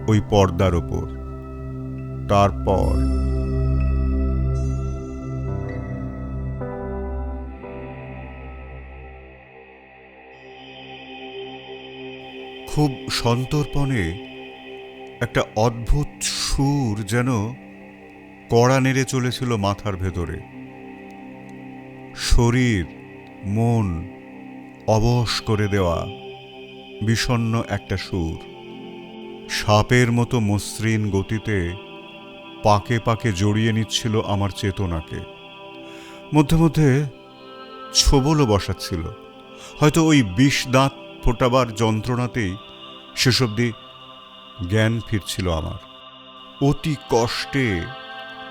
ওই পর্দার ওপর। তারপর খুব সন্তর্পণে একটা অদ্ভুত সুর যেন কড়া নেড়ে চলেছিল মাথার ভেতরে। শরীর মন অবশ করে দেওয়া বিষণ্ণ একটা সুর, সাপের মতো মসৃণ গতিতে পাকে পাকে জড়িয়ে নিচ্ছিল আমার চেতনাকে। মধ্যে মধ্যে ছোবলও বসাচ্ছিল, হয়তো ওই বিষ দাঁত ফোটাবার যন্ত্রণাতেই শেষ অবধি জ্ঞান ফিরছিল আমার। অতি কষ্টে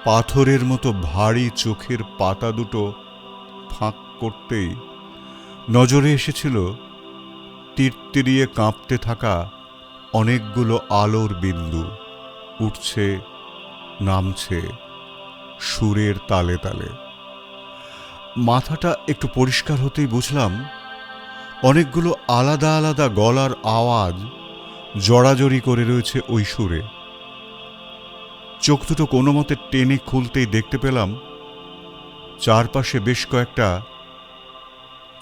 পাথরের মতো ভারী চোখের পাতা দুটো ফাঁক করতেই নজরে এসেছিল তীরতিরিয়ে কাঁপতে থাকা অনেকগুলো আলোর বিন্দু, উঠছে নামছে সুরের তালে তালে। মাথাটা একটু পরিষ্কার হতেই বুঝলাম অনেকগুলো আলাদা আলাদা গলার আওয়াজ জড়াজড়ি করে রয়েছে ওই সুরে। চোখ দুটো কোনো মতে টেনে খুলতেই দেখতে পেলাম চারপাশে বেশ কয়েকটা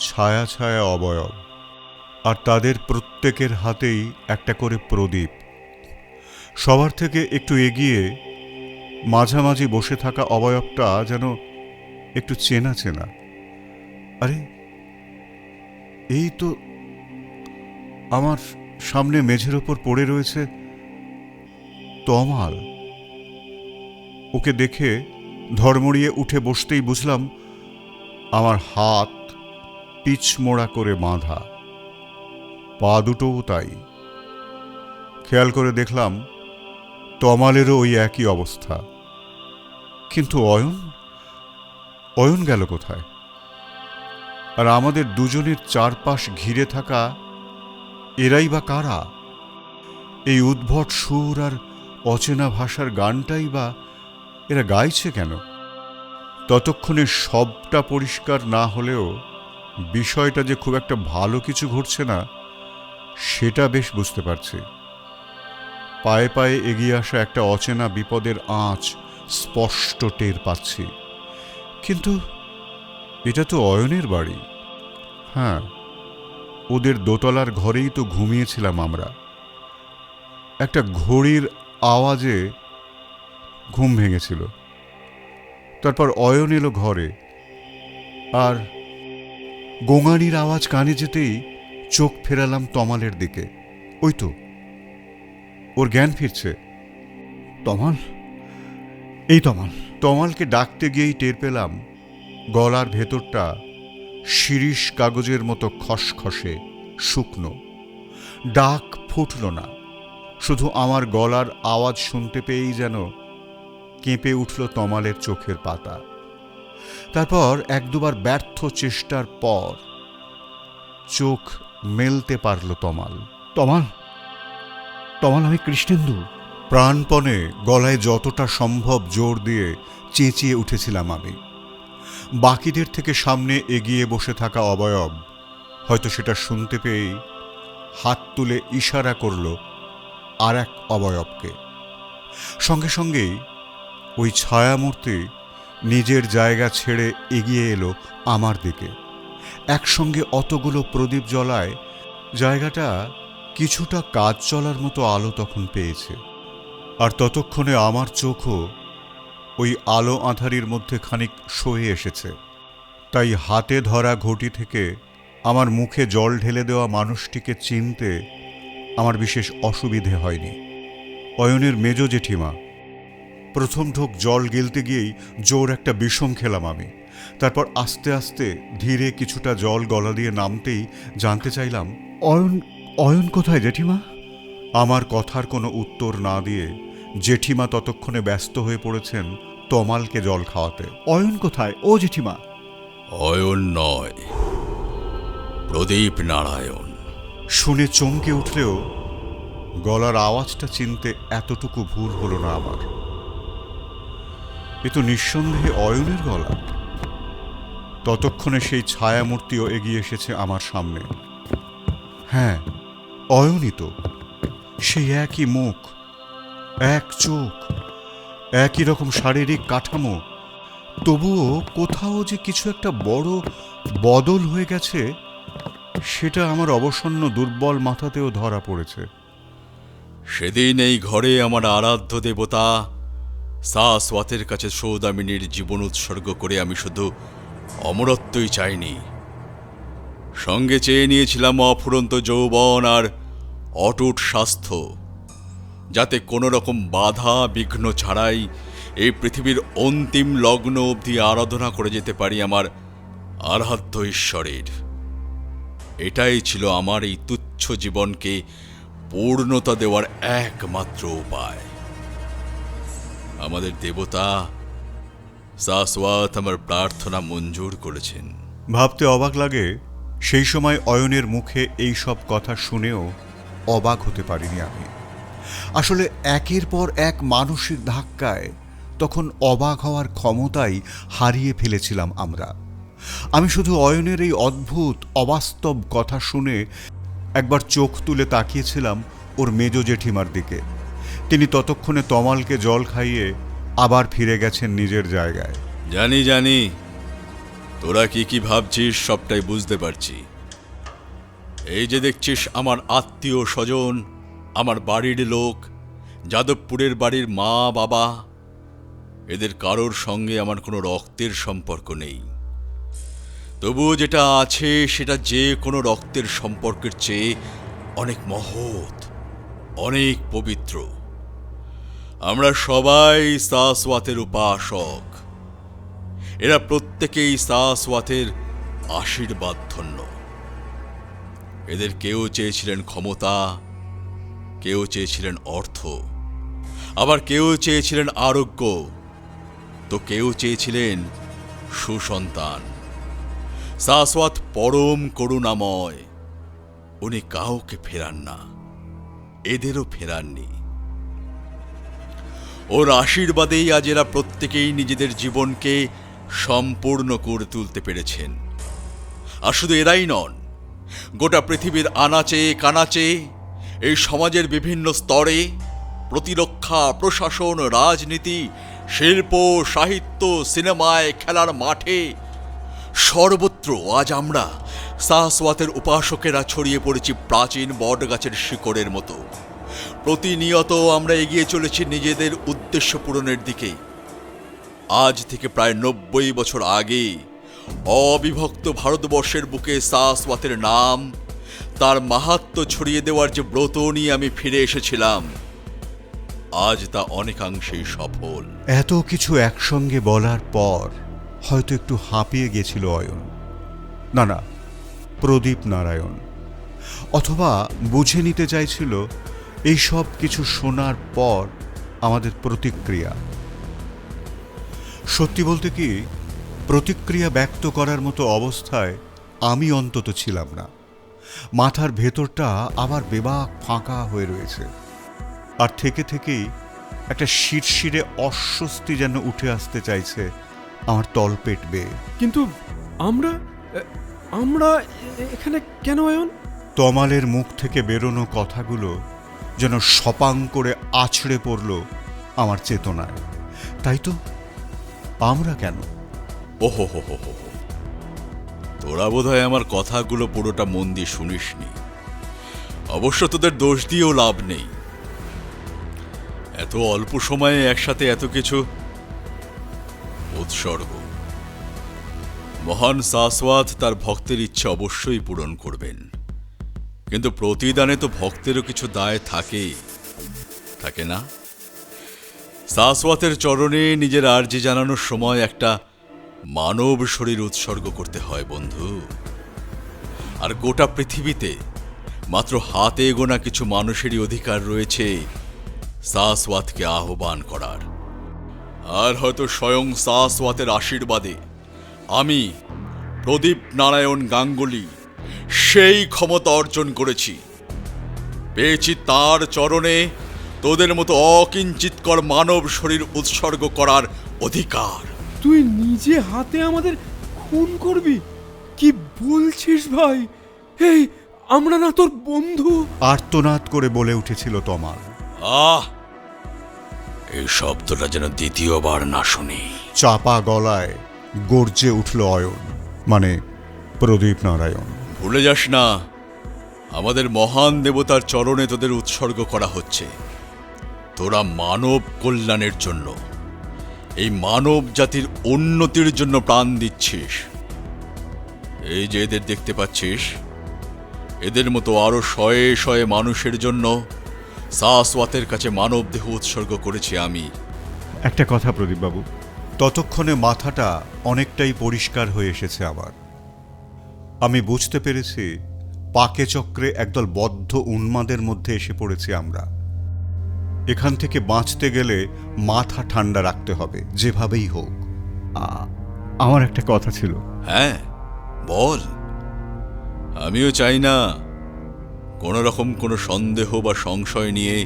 ছায়া ছায়া অবয়ব, আর তাদের প্রত্যেকের হাতেই একটা করে প্রদীপ। সবার থেকে একটু এগিয়ে মাঝামাঝি বসে থাকা অবয়বটা যেন একটু চেনা চেনা। আরে এই তো আমার সামনে মেঝের ওপর পড়ে রয়েছে তমাল। ওকে দেখে ধড়মড়িয়ে উঠে বসতেই বুঝলাম আমার হাত পিছমোড়া করে বাঁধা, পা দুটোও তাই। খেয়াল করে দেখলাম তমালেরও ওই একই অবস্থা। কিন্তু অয়ন গেল কোথায়? আর আমাদের দুজনের চারপাশ ঘিরে থাকা এরাই বা কারা? এই উদ্ভট সুর আর অচেনা ভাষার গানটাই বা এরা গাইছে কেন? ততক্ষণে সবটা পরিষ্কার না হলেও বিষয়টা যে খুব একটা ভালো কিছু ঘটছে না সেটা বেশ বুঝতে পারছি। পায়ে পায়ে এগিয়ে আসা একটা অচেনা বিপদের আঁচ স্পষ্ট টের পাচ্ছি। কিন্তু এটা তো অয়নের বাড়ি। হ্যাঁ, ওদের দোতলার ঘরেই তো ঘুমিয়েছিলাম আমরা। একটা ঘড়ির আওয়াজে ঘুম ভেঙেছিল। তারপর অয়ন এলো ঘরে, আর গোঙানির আওয়াজ কানে যেতেই চোখ ফেরালাম তমালের দিকে। ওই তো ওর জ্ঞান ফিরছে। তমাল, এই তমাল। তমালকে ডাকতে গিয়েই টের পেলাম গলার ভেতরটা শিরিষ কাগজের মতো খসখসে শুকনো। ডাক ফুটল না, শুধু আমার গলার আওয়াজ শুনতে পেয়েই যেন কেঁপে উঠল তমালের চোখের পাতা। তারপর এক দুবার ব্যর্থ চেষ্টার পর চোখ মেলতে পারল তমাল। তমাল, তমাল, আমি কৃষ্ণেন্দু। প্রাণপণে গলায় যতটা সম্ভব জোর দিয়ে চেঁচিয়ে উঠেছিলাম আমি। বাকিদের থেকে সামনে এগিয়ে বসে থাকা অবয়ব হয়তো সেটা শুনতে পেয়েই হাত তুলে ইশারা করল আর এক অবয়বকে। সঙ্গে সঙ্গেই ওই ছায়ামূর্তি নিজের জায়গা ছেড়ে এগিয়ে এলো আমার দিকে। একসঙ্গে অতগুলো প্রদীপ জ্বলায় জায়গাটা কিছুটা কাজ চলার মতো আলো তখন পেয়েছে। আর ততক্ষণে আমার চোখও ওই আলো আঁধারির মধ্যে খানিক সয়ে এসেছে। তাই হাতে ধরা ঘটি থেকে আমার মুখে জল ঢেলে দেওয়া মানুষটিকে চিনতে আমার বিশেষ অসুবিধে হয়নি। অয়নের মেজ জেঠিমা। প্রথম ঢোক জল গিলতে গিয়েই জোর একটা বিষম খেলাম আমি। তারপর আস্তে আস্তে ধীরে কিছুটা জল গলা দিয়ে নামতেই জানতে চাইলাম, অয়ন, অয়ন কোথায় জেঠিমা? আমার কথার কোনো উত্তর না দিয়ে জেঠিমা ততক্ষণে ব্যস্ত হয়ে পড়েছেন তমালকে জল খাওয়াতে। অয়ন কোথায় ও জেঠিমা? অয়ন নয়, প্রদীপ নারায়ণ। শুনে চমকে উঠলেও গলার আওয়াজটা চিনতে এতটুকু ভুল হলো না আমার। এ তো নিঃসন্দেহে অয়নের গলা। ততক্ষণে সেই ছায়ামূর্তিও এগিয়ে এসেছে আমার সামনে। হ্যাঁ, অয়নই তো। সেই একই মুখ, এক চোখ, একই রকম শারীরিক কাঠামো। তবুও কোথাও যে কিছু একটা বড় বদল হয়ে গেছে সেটা আমার অবসন্ন দুর্বল মাথাতেও ধরা পড়েছে। সেদিন এই ঘরে আমার আরাধ্য দেবতা সারস্বতের কাছে সৌদামিনীর জীবন উৎসর্গ করে আমি শুধু অমরত্বই চাইনি, সঙ্গে চেয়ে নিয়েছিলাম অফুরন্ত যৌবন আর অটুট স্বাস্থ্য, যাতে কোনো রকম বাধা বিঘ্ন ছাড়াই এই পৃথিবীর অন্তিম লগ্ন অবধি আরাধনা করে যেতে পারি আমার আরাধ্য ঈশ্বরের। এটাই ছিল আমার এই তুচ্ছ জীবনকে পূর্ণতা দেওয়ার একমাত্র উপায়। আমাদের দেবতা সারস্বত আমার প্রার্থনা মঞ্জুর করেছেন। ভাবতে অবাক লাগে, সেই সময় অয়নের মুখে এই সব কথা শুনেও অবাক হতে পারিনি আমি। আসলে একের পর এক মানসিক ধাক্কায় তখন অবাক হওয়ার ক্ষমতাই হারিয়ে ফেলেছিলাম আমরা। আমি শুধু অয়নের এই অদ্ভুত অবাস্তব কথা শুনে একবার চোখ তুলে তাকিয়েছিলাম ওর মেজ জেঠিমার দিকে। তিনি ততক্ষণে তমালকে জল খাইয়ে আবার ফিরে গেছেন নিজের জায়গায়। জানি জানি তোরা কি কি ভাবছিস সবটাই বুঝতে পারছি। এই যে দেখছিস আমার আত্মীয় স্বজন, আমার বাড়ির লোক, যাদবপুরের বাড়ির মা বাবা, এদের কারোর সঙ্গে আমার কোনো রক্তের সম্পর্ক নেই। তবুও যেটা আছে সেটা যে কোনো রক্তের সম্পর্কের চেয়ে অনেক মহৎ, অনেক পবিত্র। আমরা সবাই সারস্বতের উপাসক। এরা প্রত্যেকেই সারস্বতের আশীর্বাদ ধন্য। এদের কেউ চেয়েছিলেন ক্ষমতা, কেউ চেয়েছিলেন অর্থ, আবার কেউ চেয়েছিলেন আরোগ্য, তো কেউ চেয়েছিলেন সুসন্তান। সারস্বত পরম করুণাময়, উনি কাউকে ফেরান না, এদেরও ফেরাননি। ওর আশীর্বাদেই আজ এরা প্রত্যেকেই নিজেদের জীবনকে সম্পূর্ণ করে তুলতে পেরেছেন। আর শুধু এরাই নন, গোটা পৃথিবীর আনাচে কানাচে, এই সমাজের বিভিন্ন স্তরে, প্রতিরক্ষা, প্রশাসন, রাজনীতি, শিল্প, সাহিত্য, সিনেমায়, খেলার মাঠে, সর্বত্র আজ আমরা সারস্বতের উপাসকেরা ছড়িয়ে পড়েছি প্রাচীন বটগাছের শিকড়ের মতো। প্রতিনিয়ত আমরা এগিয়ে চলেছি নিজেদের উদ্দেশ্য পূরণের দিকে। আজ থেকে প্রায় 90 বছর আগে অবিভক্ত ভারতবর্ষের বুকে সারস্বতের নাম, তার মাহাত্ম্য ছড়িয়ে দেওয়ার যে ব্রত নিয়ে আমি ফিরে এসেছিলাম, আজ তা অনেকাংশেই সফল। এত কিছু একসঙ্গে বলার পর হয়তো একটু হাঁপিয়ে গেছিল অয়ন। না, প্রদীপ নারায়ণ। অথবা বুঝে নিতে চাইছিল এই সব কিছু শোনার পর আমাদের প্রতিক্রিয়া। সত্যি বলতে কি, প্রতিক্রিয়া ব্যক্ত করার মতো অবস্থায় আমি অন্তত ছিলাম না। মাথার ভেতরটা আবার বেবাক ফাঁকা হয়ে রয়েছে, আর থেকে থেকেই একটা শিরশিরে অস্বস্তি যেন উঠে আসতে চাইছে আমার তলপেট বেয়ে। কিন্তু আমরা আমরা এখানে কেন অয়ন? তমালের মুখ থেকে বেরোনো কথাগুলো যেন সপাং করে আছড়ে পড়ল আমার চেতনায়। তাই তো, আমরা কেন? ওহো হো হো হো হো। তোরা বোধহয় আমার কথাগুলো পুরোটা মন দিয়ে শুনিসনি। অবশ্য তোদের দোষ দিয়েও লাভ নেই। এত অল্প সময়ে একসাথে এত কিছু। উৎসর্গ। মহান শাশ্বত তার ভক্তের ইচ্ছে অবশ্যই পূরণ করবেন, কিন্তু প্রতিদানে তো ভক্তেরও কিছু দায় থাকে না? শাশ্বতের চরণে নিজের আর্জি জানানোর সময় একটা মানব শরীর উৎসর্গ করতে হয় বন্ধু। আর গোটা পৃথিবীতে মাত্র হাতে গোনা কিছু মানুষেরই অধিকার রয়েছে শাশ্বতকে আহ্বান করার। আর হয়তো স্বয়ং শাশ্বতের আশীর্বাদে আমি প্রদীপ নারায়ণ গাঙ্গুলি সেই ক্ষমতা অর্জন করেছি। পেয়েছি তার চরণে তোদের মতো অকিঞ্চিৎকর মানব শরীর উৎসর্গ করার অধিকার। তুই নিজে হাতে আমাদের খুন করবি? কি বলছিস ভাই? এই আমরা না তোর বন্ধু? আর্তনাদ করে বলে উঠেছিল তমাল। এই শব্দটা যেন দ্বিতীয়বার না শুনি। চাপা গলায় গর্জে উঠল অয়ন, মানে প্রদীপ নারায়ণ। ভুলে যাস না, আমাদের মহান দেবতার চরণে তোদের উৎসর্গ করা হচ্ছে। তোরা মানব কল্যাণের জন্য, এই মানব জাতির উন্নতির জন্য প্রাণ দিচ্ছিস। এই যে এদের দেখতে পাচ্ছিস, এদের মতো আরো শয়ে শয়ে মানুষের জন্য শাশ্বতের কাছে মানব দেহ উৎসর্গ করেছি আমি। একটা কথা প্রদীপবাবু, ততক্ষণে মাথাটা অনেকটাই পরিষ্কার হয়ে এসেছে আমার। আমি বুঝতে পেরেছি পাকে চক্রে একদল বদ্ধ উন্মাদের মধ্যে এসে পড়েছি আমরা। এখান থেকে বাঁচতে গেলে মাথা ঠান্ডা রাখতে হবে যেভাবেই হোক। আমার একটা কথা ছিল। হ্যাঁ বল। আমিও চাই না কোনো রকম কোনো সন্দেহ বা সংশয় নিয়ে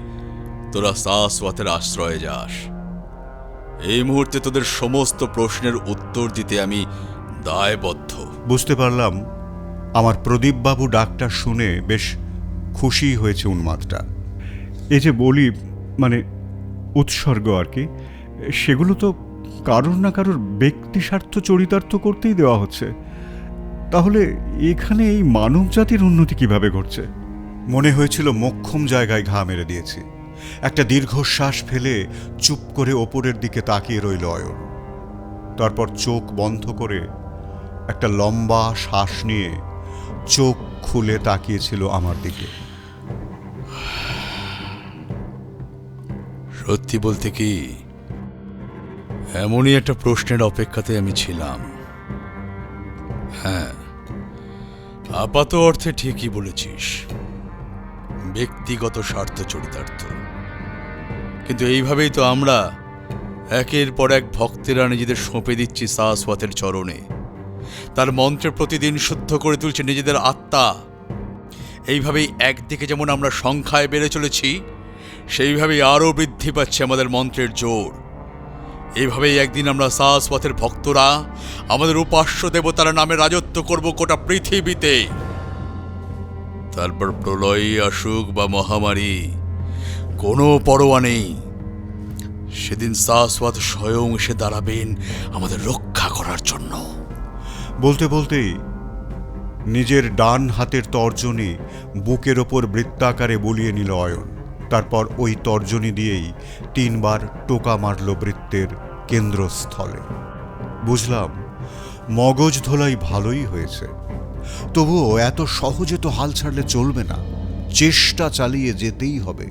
তোরা শাশ্বতের আশ্রয়ে যাস। এই মুহূর্তে তোদের সমস্ত প্রশ্নের উত্তর দিতে আমি দায়বদ্ধ। বুঝতে পারলাম আমার প্রদীপবাবু ডাকটা শুনে বেশ খুশি হয়েছে উন্মাদটা। এই যে বলি, মানে উৎসর্গ আর কি, সেগুলো তো কারোর না কারোর ব্যক্তি স্বার্থ চরিতার্থ করতেই দেওয়া হচ্ছে। তাহলে এখানে এই মানব জাতির উন্নতি কিভাবে ঘটছে? মনে হয়েছিল মোক্ষম জায়গায় ঘা মেরে দিয়েছি। একটা দীর্ঘশ্বাস ফেলে চুপ করে ওপরের দিকে তাকিয়ে রইল অয়ন। তারপর চোখ বন্ধ করে একটা লম্বা শ্বাস নিয়ে চোখ খুলে তাকিয়েছিল আমার দিকে। সত্যি বলতে কি, এমনই একটা প্রশ্নের অপেক্ষাতে আমি ছিলাম। হ্যাঁ, আপাত অর্থে ঠিকই বলেছিস, ব্যক্তিগত স্বার্থ চরিতার্থ। কিন্তু এইভাবেই তো আমরা একের পর এক ভক্তেরা নিজেদের সঁপে দিচ্ছি শাশ্বতের চরণে। তার মন্ত্রে প্রতিদিন শুদ্ধ করে তুলছে নিজেদের আত্মা। এইভাবেই একদিকে যেমন আমরা সংখ্যায় বেড়ে চলেছি, সেইভাবেই আরও বৃদ্ধি পাচ্ছে আমাদের মন্ত্রের জোর। এইভাবেই একদিন আমরা শাশ্বতের ভক্তরা আমাদের উপাস্য দেবতার নামে রাজত্ব করব গোটা পৃথিবীতে। তারপর প্রলয় আসুক বা মহামারী, কোনো পরোয়া নেই। সেদিন শাশ্বত স্বয়ং এসে দাঁড়াবেন আমাদের রক্ষা করার জন্য। বলতে বলতেই নিজের ডান হাতের তর্জনী বুকের ওপর বৃত্তাকারে বুলিয়ে নিল অয়ন। তারপর ওই তর্জনী দিয়েই 3 বার টোকা মারল বৃত্তের কেন্দ্রস্থলে। বুঝলাম মগজ ধোলাই ভালোই হয়েছে, তবুও এত সহজে তো হাল ছাড়লে চলবে না। চেষ্টা চালিয়ে যেতেই হবে,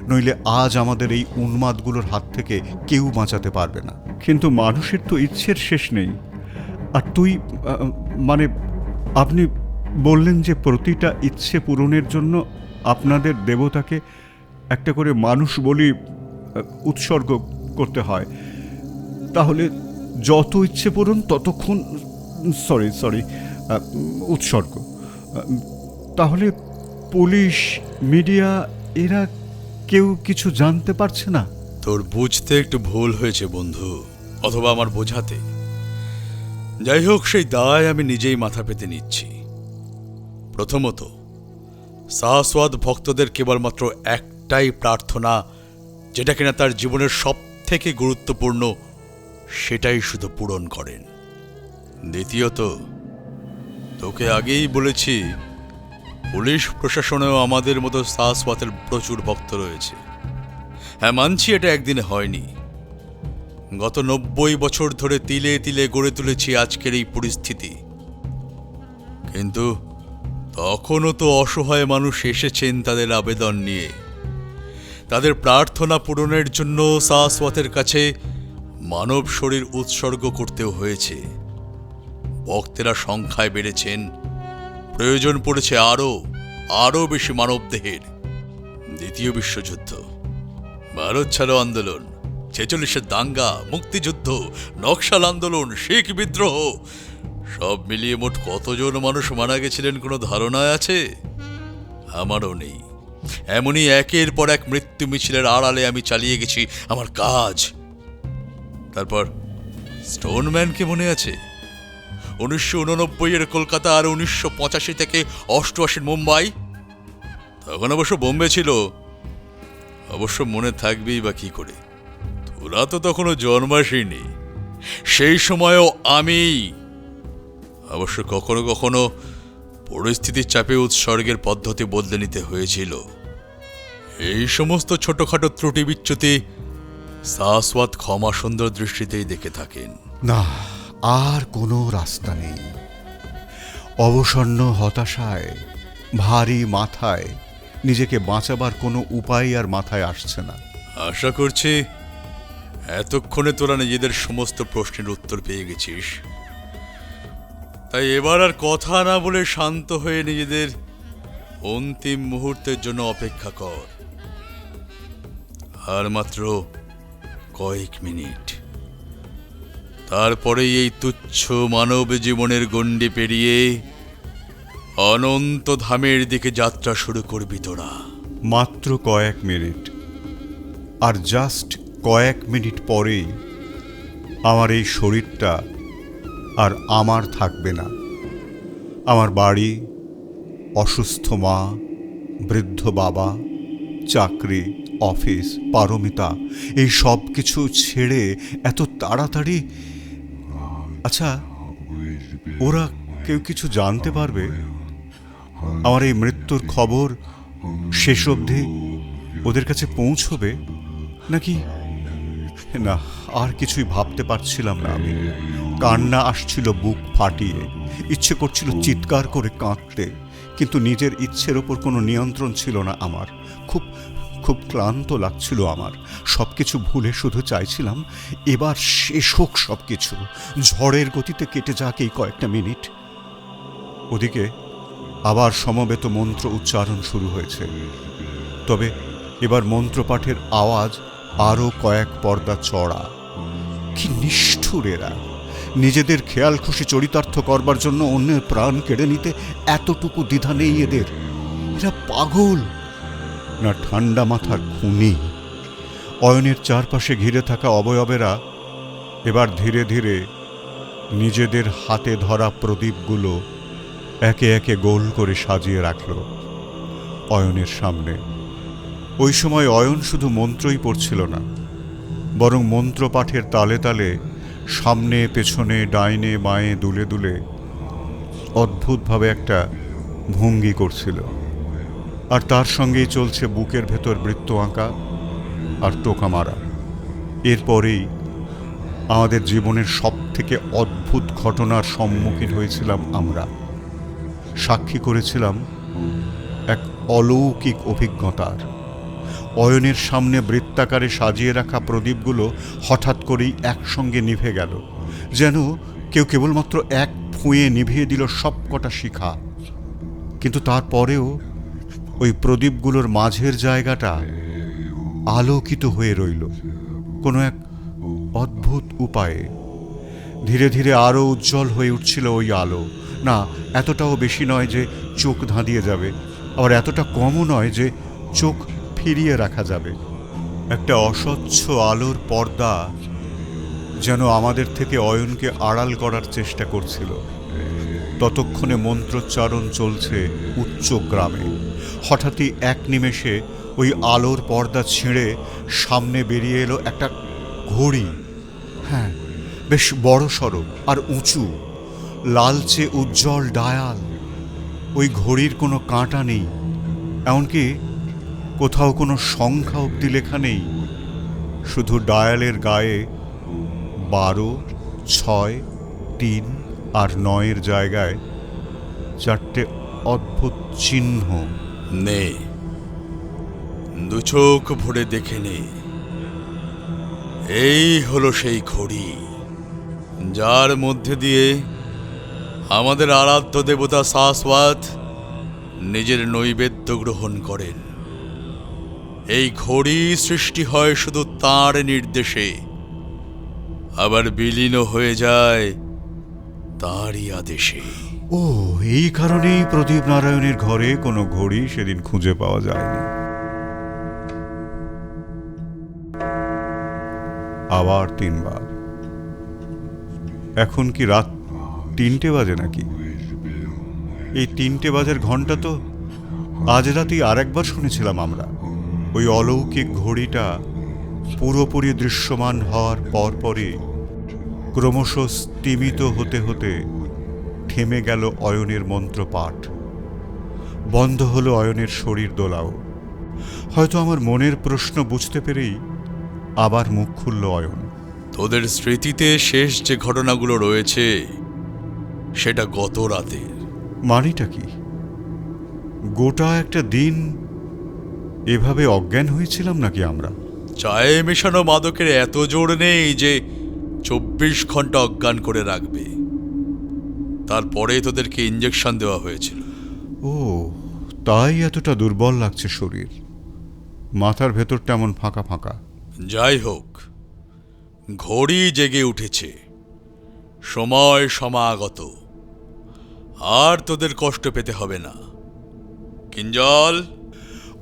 নইলে আজ আমাদের এই উন্মাদগুলোর হাত থেকে কেউ বাঁচাতে পারবে না। কিন্তু মানুষের তো ইচ্ছের শেষ নেই। আর তুই, মানে আপনি বললেন যে প্রতিটা ইচ্ছে পূরণের জন্য আপনাদের দেবতাকে একটা করে মানুষ বলি উৎসর্গ করতে হয়। তাহলে যত ইচ্ছে পূরণ ততক্ষণ সরি উৎসর্গ। তাহলে পুলিশ, মিডিয়া এরা কেউ কিছু জানতে পারছে না? তোর বুঝতে একটু ভুল হয়েছে বন্ধু, অথবা আমার বোঝাতে। যাই হোক, সেই দায় আমি নিজেই মাথা পেতে নিচ্ছি। প্রথমত, শাশ্বত ভক্তদের কেবলমাত্র একটাই প্রার্থনা, যেটা কিনা তার জীবনের সব থেকে গুরুত্বপূর্ণ, সেটাই শুধু পূরণ করেন। দ্বিতীয়ত, তোকে আগেই বলেছি, পুলিশ প্রশাসনেও আমাদের মতো শাশ্বতের প্রচুর ভক্ত রয়েছে। হ্যাঁ, মানছি এটা একদিনে হয়নি। গত 90 বছর ধরে তিলে তিলে গড়ে তুলেছি আজকের এই পরিস্থিতি। কিন্তু তখনও তো অসহায় মানুষ এসেছেন তাদের আবেদন নিয়ে। তাদের প্রার্থনা পূরণের জন্য শাশ্বতের কাছে মানব শরীর উৎসর্গ করতেও হয়েছে। ভক্তেরা সংখ্যায় বেড়েছেন, প্রয়োজন পড়েছে আরো বেশি মানব দেহের। দ্বিতীয় বিশ্বযুদ্ধ, ভারত ছাড়ো আন্দোলন, 46-এর দাঙ্গা, মুক্তিযুদ্ধ, নকশাল আন্দোলন, শিখ বিদ্রোহ, সব মিলিয়ে মোট কতজন মানুষ মারা গেছিলেন কোনো ধারণা আছে? আমারও নেই। এমনই একের পর এক মৃত্যু মিছিলের আড়ালে আমি চালিয়ে গেছি আমার কাজ। তারপর স্টোনম্যানকে মনে আছে? 1989-এর কলকাতা আর 1985 থেকে 88-এর মুম্বাই। তখন অবশ্য বোম্বে ছিল। অবশ্য মনে থাকবেই বা কি করে, তোরা তো তখনও জন্মাসিনি। সেই সময়ও আমি অবশ্য কখনো কখনো পরিস্থিতির চাপে উৎসর্গের পদ্ধতি বদলে নিতে হয়েছিল। এই সমস্ত ছোটখাটো ত্রুটি বিচ্যুতি শাশ্বত ক্ষমা সুন্দর দৃষ্টিতেই দেখে থাকেন। না, আর কোনো রাস্তা নেই। অবসন্ন হতাশায়, ভারী মাথায় নিজেকে বাঁচাবার কোনো উপায় আর মাথায় আসছে না। আশা করছি এতক্ষণে তোরা নিজেদের সমস্ত প্রশ্নের উত্তর পেয়ে গেছিস। তাই এবার আর কথা না বলে শান্ত হয়ে নিজেদের অন্তিম মুহূর্তের জন্য অপেক্ষা কর। আর মাত্র কয়েক মিনিট, তারপরেই এই তুচ্ছ মানব জীবনের গণ্ডি পেরিয়ে অনন্ত ধামের দিকে যাত্রা শুরু করবি তোরা। মাত্র কয়েক মিনিট, আর জাস্ট কয়েক মিনিট পরেই আমার এই শরীরটা আর আমার থাকবে না। আমার বাড়ি, অসুস্থ মা, বৃদ্ধ বাবা, চাকরি, অফিস, পারমিতা, এই সব কিছু ছেড়ে এত তাড়াতাড়ি। আচ্ছা, ওরা কেউ কিছু জানতে পারবে? আমার এই মৃত্যুর খবর শেষ অবধি ওদের কাছে পৌঁছবে নাকি? না, আর কিছুই ভাবতে পারছিলাম না আমি। কান্না আসছিল বুক ফাটিয়ে, ইচ্ছে করছিল চিৎকার করে কাঁদতে, কিন্তু নিজের ইচ্ছের ওপর কোনো নিয়ন্ত্রণ ছিল না আমার। খুব খুব ক্লান্ত লাগছিল আমার। সব কিছু ভুলে শুধু চাইছিলাম এবার শেষ হোক সব কিছু, ঝড়ের গতিতে কেটে যাক এই কয়েকটা মিনিট। ওদিকে আবার সমবেত মন্ত্র উচ্চারণ শুরু হয়েছে। তবে এবার মন্ত্রপাঠের আওয়াজ আরও কয়েক পর্দা চড়া। কি নিষ্ঠুর এরা! নিজেদের খেয়াল খুশি চরিতার্থ করবার জন্য অন্যের প্রাণ কেড়ে নিতে এতটুকু দ্বিধা নেই এদের। এরা পাগল না ঠান্ডা মাথার খুনি। অয়নের চারপাশে ঘিরে থাকা অবয়বেরা এবার ধীরে ধীরে নিজেদের হাতে ধরা প্রদীপগুলো একে একে গোল করে সাজিয়ে রাখল অয়নের সামনে। ওই সময় অয়ন শুধু মন্ত্রই পড়ছিল না, বরং মন্ত্রপাঠের তালে তালে সামনে পেছনে ডাইনে বাঁয়ে দুলে দুলে অদ্ভুতভাবে একটা ভঙ্গি করছিল। আর তার সঙ্গেই চলছে বুকের ভেতর বৃত্ত আঁকা আর টোকা মারা। এরপরেই আমাদের জীবনের সব থেকে অদ্ভুত ঘটনার সম্মুখীন হয়েছিলাম আমরা। সাক্ষী করেছিলাম এক অলৌকিক অভিজ্ঞতার। অয়নের সামনে বৃত্তাকারে সাজিয়ে রাখা প্রদীপগুলো হঠাৎ করেই একসঙ্গে নিভে গেল, যেন কেউ কেবলমাত্র এক ফুঁয়ে নিভিয়ে দিল সব কটা শিখা। কিন্তু তারপরেও ওই প্রদীপগুলোর মাঝের জায়গাটা আলোকিত হয়ে রইল কোনো এক অদ্ভুত উপায়ে। ধীরে ধীরে আরও উজ্জ্বল হয়ে উঠছিল ওই আলো। না, এতটাও বেশি নয় যে চোখ ধাঁধিয়ে যাবে, আবার এতটা কমও নয় যে চোখ ফিরিয়ে রাখা যাবে। একটা অস্বচ্ছ আলোর পর্দা যেন আমাদের থেকে অয়নকে আড়াল করার চেষ্টা করছিল। ততক্ষণে মন্ত্রোচ্চারণ চলছে উচ্চ গ্রামে। হঠাৎই এক নিমেষে ওই আলোর পর্দা ছিঁড়ে সামনে বেরিয়ে এলো একটা ঘড়ি। হ্যাঁ, বেশ বড় সড়ো আর উঁচু, লালচে উজ্জ্বল ডায়াল। ওই ঘড়ির কোনো কাঁটা নেই, এমনকি কোথাও কোনো সংখ্যা অবধি লেখা নেই। শুধু ডায়ালের গায়ে 12, 6, 3 আর 9 জায়গায় 4টে অদ্ভুত চিহ্ন। নে, দু চোখ ভরে দেখে নে, এই হলো সেই ঘড়ি যার মধ্যে দিয়ে আমাদের আরাধ্য দেবতা শাশ্বত নিজের নৈবেদ্য গ্রহণ করেন। এই ঘড়ি সৃষ্টি হয় শুধু তাঁর নির্দেশে, আবার বিলীন হয়ে যায় তাঁরই আদেশে। ও, এই কারণেই প্রদীপ নারায়ণের ঘরে কোনো ঘড়ি সেদিন খুঁজে পাওয়া যায়নি। আবার 3 বার। এখন কি রাত 3টে বাজে নাকি? এই 3টে বাজার ঘন্টা তো আজ রাতেই আরেকবার শুনেছিলাম আমরা। ওই অলৌকিক ঘড়িটা পুরোপুরি দৃশ্যমান হওয়ার পরপরই ক্রমশ স্তিমিত হতে হতে থেমে গেল অয়নের মন্ত্রপাঠ। বন্ধ হলো অয়নের শরীর দোলাও। হয়তো আমার মনের প্রশ্ন বুঝতে পেরেই আবার মুখ খুলল অয়ন। তোদের স্মৃতিতে শেষ যে ঘটনাগুলো রয়েছে সেটা গত রাতের। মানেটা কি? গোটা একটা দিন এভাবে অজ্ঞান হয়েছিলাম নাকি আমরা? চায়ে মেশানো মাদকের এত জোর নেই যে 24 ঘন্টা অজ্ঞান করে রাখবে। তারপরে তোদেরকে ইঞ্জেকশন দেওয়া হয়েছিল। ও, তাই এতটা দুর্বল লাগছে শরীর, মাথার ভেতরটা এমন ফাঁকা ফাঁকা। যাই হোক, ঘড়ি জেগে উঠেছে, সময় সমাগত, আর তোদের কষ্ট পেতে হবে না। কিঞ্জল।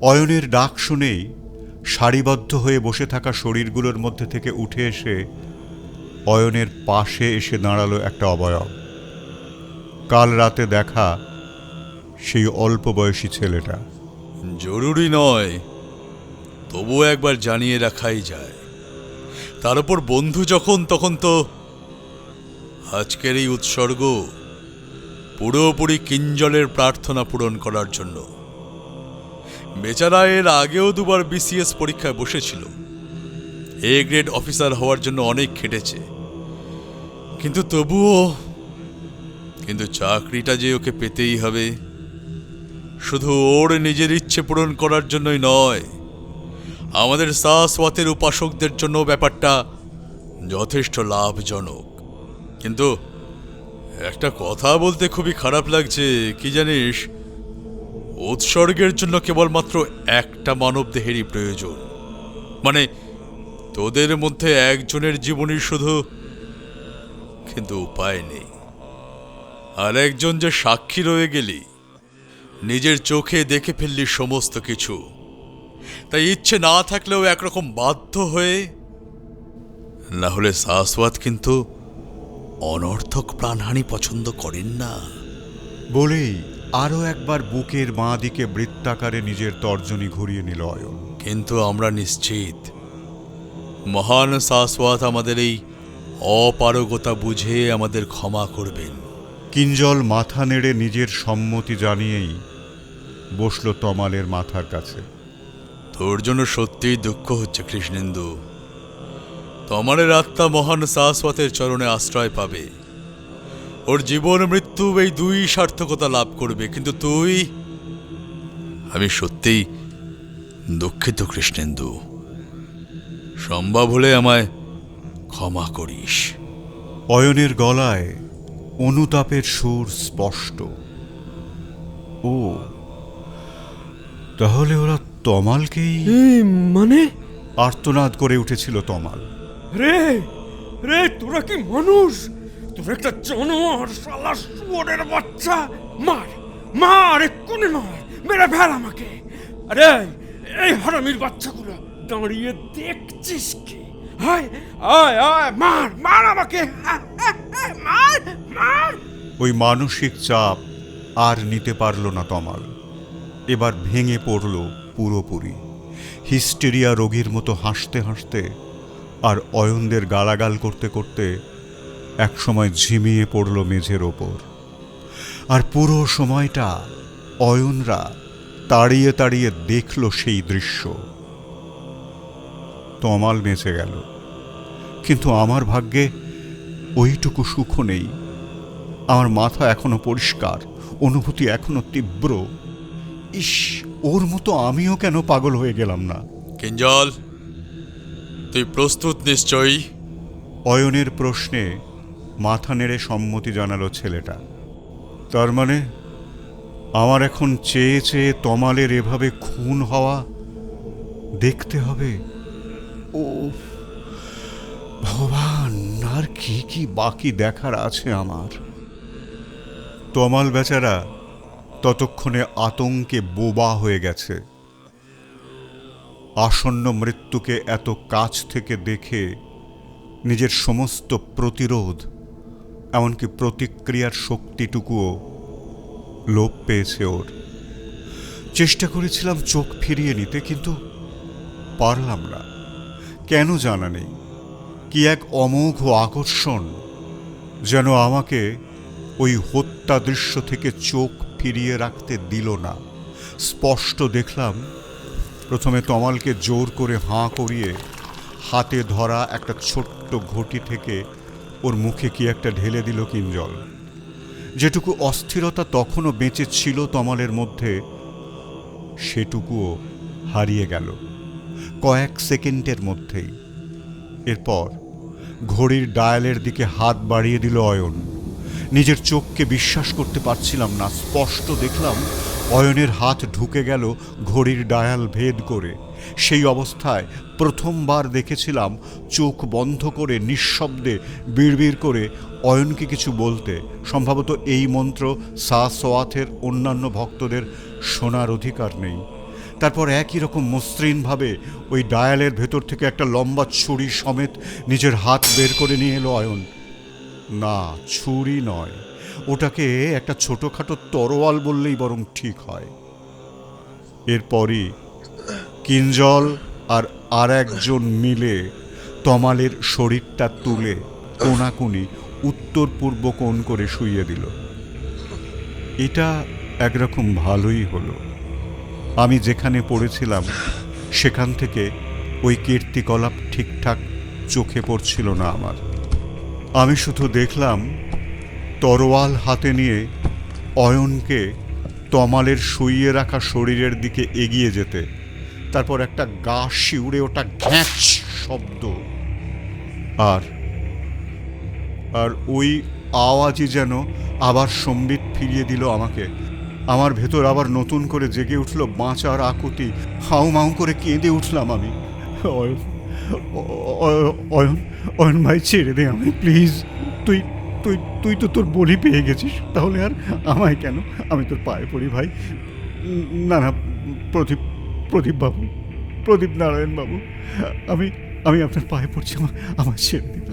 অয়নের ডাক শুনেই সারিবদ্ধ হয়ে বসে থাকা শরীরগুলোর মধ্যে থেকে উঠে এসে অয়নের পাশে এসে দাঁড়ালো একটা অবয়ব। কাল রাতে দেখা সেই অল্প বয়সী ছেলেটা। জরুরি নয়, তবু একবার জানিয়ে রাখাই যায়। তার উপর বন্ধু যখন, তখন তো আজকের এই উৎসর্গ পুরোপুরি কিঞ্জলের প্রার্থনা পূরণ করার জন্য। বেচারা এর আগেও 2বার বিসিএস পরীক্ষায় বসেছিল, এ গ্রেড অফিসার হওয়ার জন্য অনেক খেটেছে, কিন্তু চাকরিটা যে ওকে পেতেই হবে, শুধু ওর নিজের ইচ্ছে পূরণ করার জন্যই নয়, আমাদের শাশ্বতের উপাসকদের জন্য ব্যাপারটা যথেষ্ট লাভজনক। কিন্তু একটা কথা বলতে খুবই খারাপ লাগছে, কি জানিস, উৎসর্গের জন্য কেবলমাত্র একটা মানব দেহেরই প্রয়োজন। মানে তোদের মধ্যে একজনের জীবনী শুধু, কিন্তু উপায় নেই। আর একজন যে সাক্ষী রয়ে গেলি, নিজের চোখে দেখে ফেললি সমস্ত কিছু, তাই ইচ্ছে না থাকলেও একরকম বাধ্য হয়ে, না হলে শাশ্বত কিন্তু অনর্থক প্রাণহানি পছন্দ করেন না। বলেই আরও একবার বুকের বাঁ দিকে বৃত্তাকারে নিজের তর্জনী ঘুরিয়ে নিল অয়ন। কিন্তু আমরা নিশ্চিত মহান শাশ্বত আমাদের এই অপারগতা বুঝে আমাদের ক্ষমা করবেন। কিঞ্জল মাথা নেড়ে নিজের সম্মতি জানিয়েই বসল তমালের মাথার কাছে। তোর জন্য সত্যিই দুঃখ হচ্ছে কৃষ্ণেন্দু। তমালের আত্মা মহান শাশ্বতের চরণে আশ্রয় পাবে, ওর জীবন মৃত্যু এই 2 সার্থকতা লাভ করবে। কিন্তু তুই, আমি সত্যিই দুঃখিত কৃষ্ণেন্দু, সম্ভব হলে আমায় ক্ষমা করিস। অয়নের গলায় অনুতাপের সুর স্পষ্ট। ও, তাহলে ওরা তমালকেই... এই মানে আর্তনাদ করে উঠেছিল তমাল। রে রে, তোরা কি মানুষ? তোরা একটা জানোয়ার, শালা শুয়োরের বাচ্চা! মার মার, এক্ষুনি মার, মেরে ফেল আমাকে! আরে এই হারামির বাচ্চাগুলো দাঁড়িয়ে দেখছিস কি? আয় আয় আয়, মার মার আমাকে! মার মার! ওই মানসিক চাপ আর নিতে পারল না তমাল। এবার ভেঙে পড়ল পুরোপুরি, হিস্টেরিয়া রোগীর মতো হাসতে হাসতে আর অয়নদের গালাগাল করতে করতে একসময় ঝিমিয়ে পড়ল মেঝের ওপর। আর পুরো সময়টা অয়নরা তাড়িয়ে তাড়িয়ে দেখল সেই দৃশ্য। তমাল বেঁচে গেল, কিন্তু আমার ভাগ্যে ওইটুকু সুখও নেই। আমার মাথা এখনো পরিষ্কার, অনুভূতি এখনো তীব্র। ইস, ওর মতো আমিও কেন পাগল হয়ে গেলাম না? কিঞ্জল, তুই প্রস্তুত নিশ্চয়ই? অয়নের প্রশ্নে মাথা নেড়ে সম্মতি জানালো ছেলেটা। তার মানে আমার এখন চেয়ে চেয়ে তমালের এভাবে খুন হওয়া দেখতে হবে? ও ভগবান, আর কি কি বাকি দেখার আছে আমার। তমাল বেচারা ততক্ষণে আতঙ্কে বোবা হয়ে গেছে। আসন্ন মৃত্যুকে এত কাছ থেকে দেখে নিজের সমস্ত প্রতিরোধ, এমনকি প্রতিক্রিয়ার শক্তিটুকুও লোপ পেয়েছে ওর। চেষ্টা করেছিলাম চোখ ফিরিয়ে নিতে, কিন্তু পারলাম না। কেন জানা নেই, কি এক অমোঘ আকর্ষণ যেন আমাকে ওই হত্যা দৃশ্য থেকে চোখ ফিরিয়ে রাখতে দিল না। স্পষ্ট দেখলাম প্রথমে তমালকে জোর করে হাঁ করিয়ে হাতে ধরা একটা ছোট্ট ঘটি থেকে ওর মুখে কি একটা ঢেলে দিল কিঞ্জল। যেটুকু অস্থিরতা তখনও বেঁচে ছিল তমালের মধ্যে, সেটুকুও হারিয়ে গেল কয়েক সেকেন্ডের মধ্যেই। এরপর ঘড়ির ডায়ালের দিকে হাত বাড়িয়ে দিল অয়ন। নিজের চোখকে বিশ্বাস করতে পারছিলাম না। স্পষ্ট দেখলাম অয়নের হাত ঢুকে গেল ঘড়ির ডায়াল ভেদ করে। সেই অবস্থায় প্রথমবার দেখেছিলাম চোখ বন্ধ করে নিঃশব্দে বিড়বিড় করে অয়নকে কিছু বলতে। সম্ভবত এই মন্ত্র সা সোয়াথের অন্যান্য ভক্তদের শোনার অধিকার নেই। তারপর একই রকম মসৃণভাবে ওই ডায়ালের ভেতর থেকে একটা লম্বা ছুরি সমেত নিজের হাত বের করে নিয়ে এলো অয়ন। না, ছুরি নয়, ওটাকে একটা ছোটোখাটো তরোয়াল বললেই বরং ঠিক হয়। এরপরই কিঞ্জল আর একজন মিলে তমালের শরীরটা তুলে কোনাকুনি উত্তর পূর্ব কোণ করে শুইয়ে দিল। এটা একরকম ভালোই হলো। আমি যেখানে পড়েছিলাম সেখান থেকে ওই কীর্তিকলাপ ঠিকঠাক চোখে পড়ছিল না আমার। আমি শুধু দেখলাম তরোয়াল হাতে নিয়ে অয়নকে তমালের শুইয়ে রাখা শরীরের দিকে এগিয়ে যেতে। তারপর একটা গা শিউরে ওটা ঘ্যাঁচ শব্দ, আর ওই আওয়াজই যেন আবার সম্বিত ফিরিয়ে দিল আমাকে। আমার ভেতর আবার নতুন করে জেগে উঠল বাঁচার আকুতি। হাউ মাউ করে কেঁদে উঠলাম আমি। অয়ন, অয়ন, অয়ন ভাই, ছেড়ে দে আমায় প্লিজ। তুই তুই তুই তো তোর বলি পেয়ে গেছিস, তাহলে আর আমায় কেন? আমি তোর পায়ে পড়ি ভাই। না না, প্রদীপ বাবু, প্রদীপ নারায়ণ বাবু, আমি আপনার পায়ে পড়ছি, আমায় ছেড়ে দিন,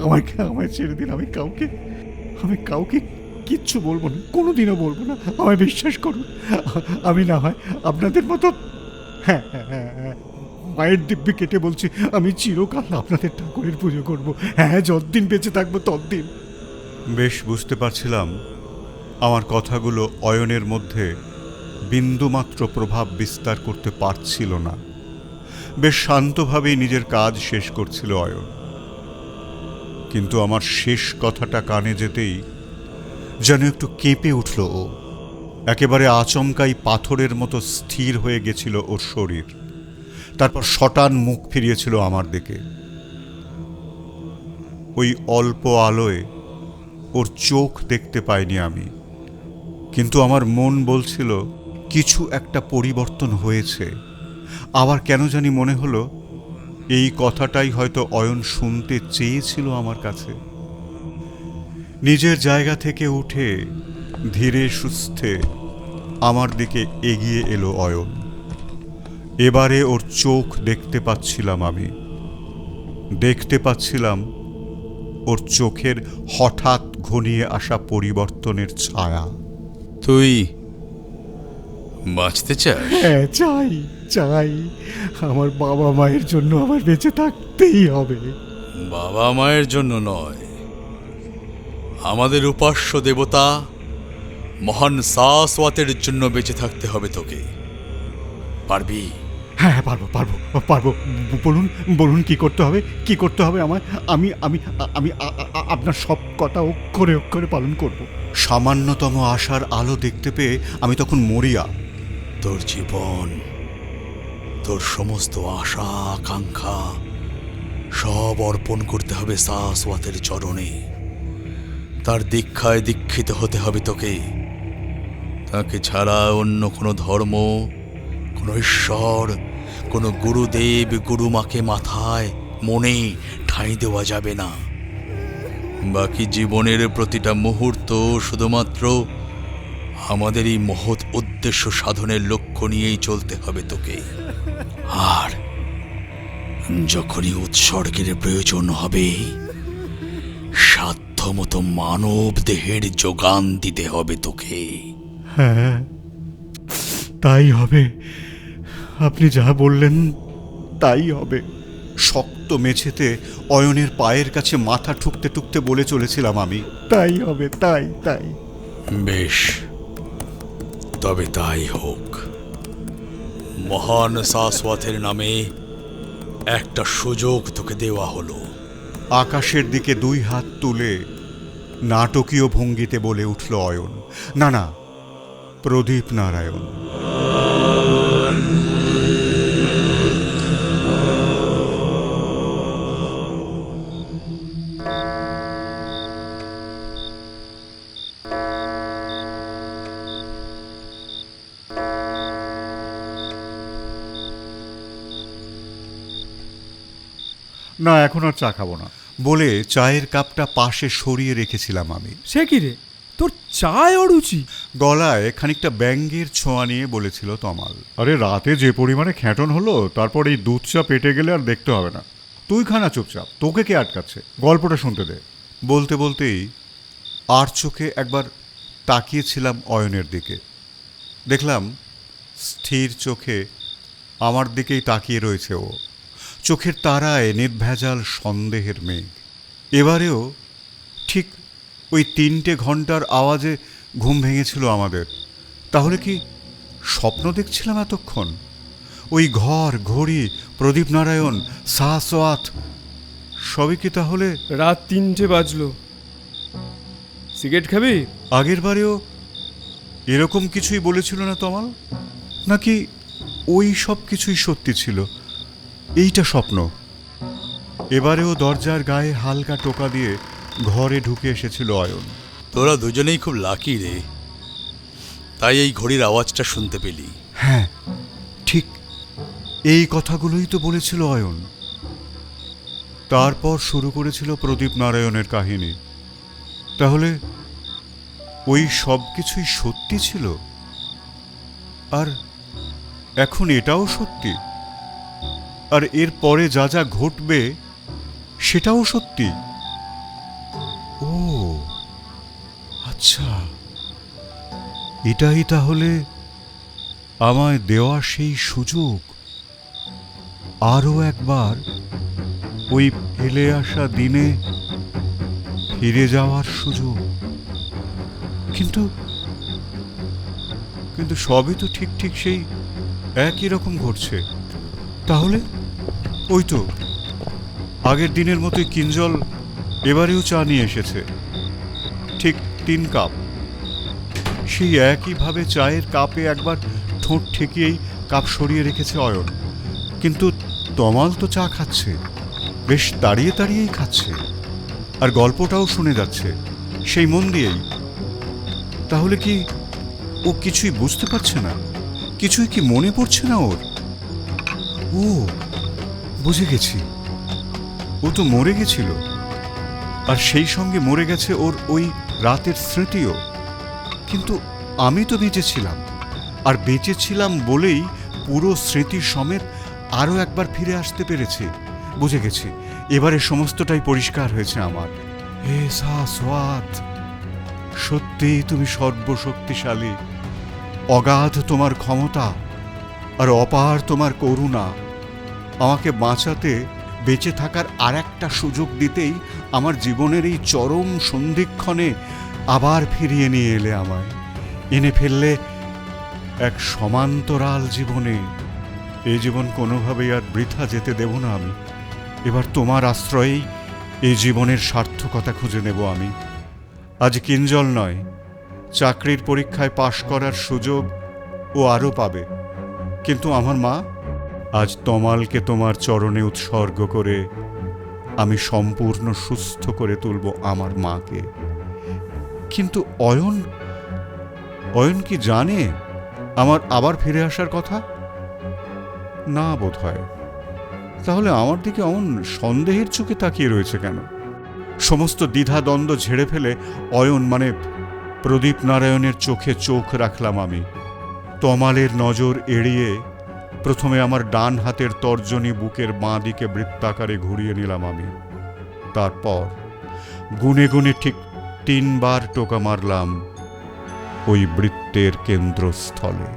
আমায় ছেড়ে দিন। আমি কাউকে কিচ্ছু বলবো না, কোনোদিনও বলবো না, আমায় বিশ্বাস করুন। আমি না হয় আপনাদের মতো, হ্যাঁ, মায়ের দিব্যি কেটে বলছি, আমি চিরকাল আপনাদের ঠাকুরের পুজো করব। হ্যাঁ, যতদিন বেঁচে থাকবো ততদিন। বেশ বুঝতে পারছিলাম আমার কথাগুলো অয়নের মধ্যে বিন্দুমাত্র প্রভাব বিস্তার করতে পারছিল না। বেশ শান্তভাবেই নিজের কাজ শেষ করছিল অয়ন। কিন্তু আমার শেষ কথাটা কানে যেতেই যেন একটু কেঁপে উঠল ও। একেবারে আচমকাই পাথরের মতো স্থির হয়ে গেছিল ওর শরীর। তারপর শটান মুখ ফিরিয়েছিল আমার দিকে। ওই অল্প আলোয় ওর চোখ দেখতে পাইনি আমি, কিন্তু আমার মন বলছিল কিছু একটা পরিবর্তন হয়েছে। আবার কেন জানি মনে হলো এই কথাটাই হয়তো অয়ন শুনতে চেয়েছিল আমার কাছে। নিজের জায়গা থেকে উঠে ধীরে সুস্থে আমার দিকে এগিয়ে এলো অয়ন। এবারে ওর চোখ দেখতে পাচ্ছিলাম আমি, দেখতে পাচ্ছিলাম ওর চোখের হঠাৎ ঘনিয়ে আসা পরিবর্তনের ছায়া। তুই বাঁচতে চাস? হ্যাঁ, চাই চাই, আমার বাবা মায়ের জন্য আমার বেঁচে থাকতেই হবে। বাবা মায়ের জন্য নয়, আমাদের উপাস্য দেবতা মহান শাশ্বতের জন্য বেঁচে থাকতে হবে তোকে। পারবি? হ্যাঁ, পারবো পারবো পারবো। বলুন বলুন, কি করতে হবে, কি করতে হবে আমায়? আমি আমি আমি আপনার সব কথা অক্ষরে অক্ষরে পালন করব। সামান্যতম আশার আলো দেখতে পেয়ে আমি তখন মরিয়া। তোর জীবন, তোর সমস্ত আশা আকাঙ্ক্ষা সব অর্পণ করতে হবে শাশ্বতের চরণে। তার দীক্ষায় দীক্ষিত হতে হবে তোকে। তাকে ছাড়া অন্য কোনো ধর্ম, কোনো ঈশ্বর, কোনো গুরুদেব গুরুমাকে মাথায় মনে ঠাঁই দেওয়া যাবে না। বাকি জীবনের প্রতিটা মুহূর্ত শুধুমাত্র আমাদের এই মহৎ উদ্দেশ্য সাধনের লক্ষ্য নিয়েই চলতে হবে তোকে। আর যখনই উৎসর্গের প্রয়োজন হবে, সাধ্যমতো মানব দেহের যোগান দিতে হবে তোকে। হ্যাঁ, তাই হবে। আপনি যা বললেন তাই হবে। শক্ত মেঝেতে অয়নের পায়ের কাছে মাথা ঠুকতে ঠুকতে বলে চলেছিলাম আমি, তাই হবে, তাই তাই। বেশ, তবে তাই হোক। মহান শাশ্বতের নামে একটা সুযোগ তোকে দেওয়া হলো। আকাশের দিকে দুই হাত তুলে নাটকীয় ভঙ্গিতে বলে উঠল অয়ন, না না, প্রদীপ নারায়ণ। না, এখন আর চা খাবো না। বলে চায়ের কাপটা পাশে সরিয়ে রেখেছিলাম আমি। সে কি রে, তোর চায় অরুচি? গলায় খানিকটা ব্যঙ্গের ছোঁয়া নিয়ে বলেছিল তমাল। আরে, রাতে যে পরিমাণে খ্যাটন হলো, তারপর এই দুধ চা পেটে গেলে আর দেখতে হবে না। তুই খানা চুপচাপ, তোকে কে আটকাচ্ছে? গল্পটা শুনতে দে। বলতে বলতেই আর চোখে একবার তাকিয়েছিলাম অয়নের দিকে। দেখলাম স্থির চোখে আমার দিকেই তাকিয়ে রয়েছে ও। চোখের তারায় নির্ভেজাল সন্দেহের মেঘ। এবারেও ঠিক ওই 3টে ঘন্টার আওয়াজে ঘুম ভেঙেছিল আমাদের। তাহলে কি স্বপ্ন দেখছিলাম এতক্ষণ? ওই ঘর, ঘড়ি, প্রদীপ নারায়ণ, শাশ্বত সবই কি তাহলে? রাত 3টে বাজলো। সিগারেট খাবি? আগের বারেও এরকম কিছুই বলেছিল না তমাল? নাকি ওই সব কিছুই সত্যি ছিল, এইটা স্বপ্ন? এবারেও দরজার গায়ে হালকা টোকা দিয়ে ঘরে ঢুকে এসেছিল অয়ন। তোরা দুজনেই খুব লাকি রে, তাই এই ঘড়ির আওয়াজটা শুনতে পেলি। হ্যাঁ, ঠিক এই কথাগুলোই তো বলেছিল অয়ন। তারপর শুরু করেছিল প্রদীপ নারায়ণের কাহিনী। তাহলে ওই সব কিছুই সত্যি ছিল, আর এখন এটাও সত্যি, আর এর পরে যা যা ঘটবে সেটাও সত্যি। ও আচ্ছা, এটাই তাহলে আমায় দেওয়া সেই সুযোগ, আরও একবার ওই ফেলে আসা দিনে ফিরে যাওয়ার সুযোগ। কিন্তু কিন্তু সবই তো ঠিক ঠিক সেই একই রকম ঘটছে। তাহলে ওই তো আগের দিনের মতোই কিঞ্জল এবারেও চা নিয়ে এসেছে, ঠিক 3 কাপ। সেই একইভাবে চায়ের কাপে একবার ঠোঁট ঠেকিয়েই কাপ সরিয়ে রেখেছে অয়ন। কিন্তু তমাল তো চা খাচ্ছে, বেশ দাঁড়িয়ে দাঁড়িয়েই খাচ্ছে, আর গল্পটাও শুনে যাচ্ছে সেই মন দিয়েই। তাহলে কি ও কিছুই বুঝতে পারছে না? কিছুই কি মনে পড়ছে না ওর? ও, বুঝে গেছি, ও তো মরে গেছিল, আর সেই সঙ্গে মরে গেছে ওর ওই রাতের স্মৃতিও। কিন্তু আমি তো বেঁচেছিলাম, আর বেঁচেছিলাম বলেই পুরো স্মৃতি সমেত আরও একবার ফিরে আসতে পেরেছি। বুঝে গেছি, এবারে সমস্তটাই পরিষ্কার হয়েছে আমার। হে শাশ্বত, সত্যি তুমি সর্বশক্তিশালী, অগাধ তোমার ক্ষমতা আর অপার তোমার করুণা। আমাকে বাঁচাতে, বেঁচে থাকার আর একটা সুযোগ দিতেই আমার জীবনের এই চরম সন্ধিক্ষণে আবার ফিরিয়ে নিয়ে এলে আমায়, এনে ফেললে এক সমান্তরাল জীবনে। এই জীবন কোনোভাবেই আর বৃথা যেতে দেব না আমি। এবার তোমার আশ্রয়েই এই জীবনের সার্থকতা খুঁজে নেব আমি। আজ কিঞ্জল নয়, চাকরির পরীক্ষায় পাশ করার সুযোগ ও আরও পাবে, কিন্তু আমার মা, আজ তমালকে তোমার চরণে উৎসর্গ করে আমি সম্পূর্ণ সুস্থ করে তুলব আমার মাকে। কিন্তু অয়ন, অয়ন কি জানে আমার আবার ফিরে আসার কথা? না বোধ হয়। তাহলে আমার দিকে অমন সন্দেহের চোখে তাকিয়ে রয়েছে কেন? সমস্ত দ্বিধা দ্বন্দ্ব ঝেড়ে ফেলে অয়ন মানে প্রদীপ নারায়ণের চোখে চোখ রাখলাম আমি। তমালের নজর এড়িয়ে প্রথমে আমার ডান হাতের তর্জনী বুকের বাঁ দিকে বৃত্তাকারে ঘুরিয়ে নিলাম আমি। তারপর গুনে গুনে ঠিক 3 বার টোকা মারলাম ওই বৃত্তের কেন্দ্রস্থলে।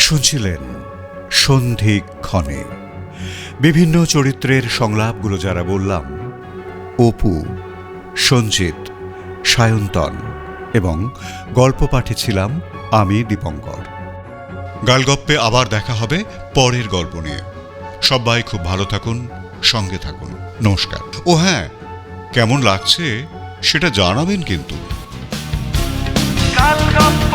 শুনছিলেন সন্ধিক্ষণে বিভিন্ন চরিত্রের সংলাপগুলো যারা বললাম, অপু, সঞ্জিত, সায়ন্তন, এবং গল্প পাঠে ছিলাম আমি দীপঙ্কর। গালগপ্পে আবার দেখা হবে পরের গল্প নিয়ে। সবাই খুব ভালো থাকুন, সঙ্গে থাকুন। নমস্কার। ও হ্যাঁ, কেমন লাগছে সেটা জানাবেন কিন্তু। গালগপ্প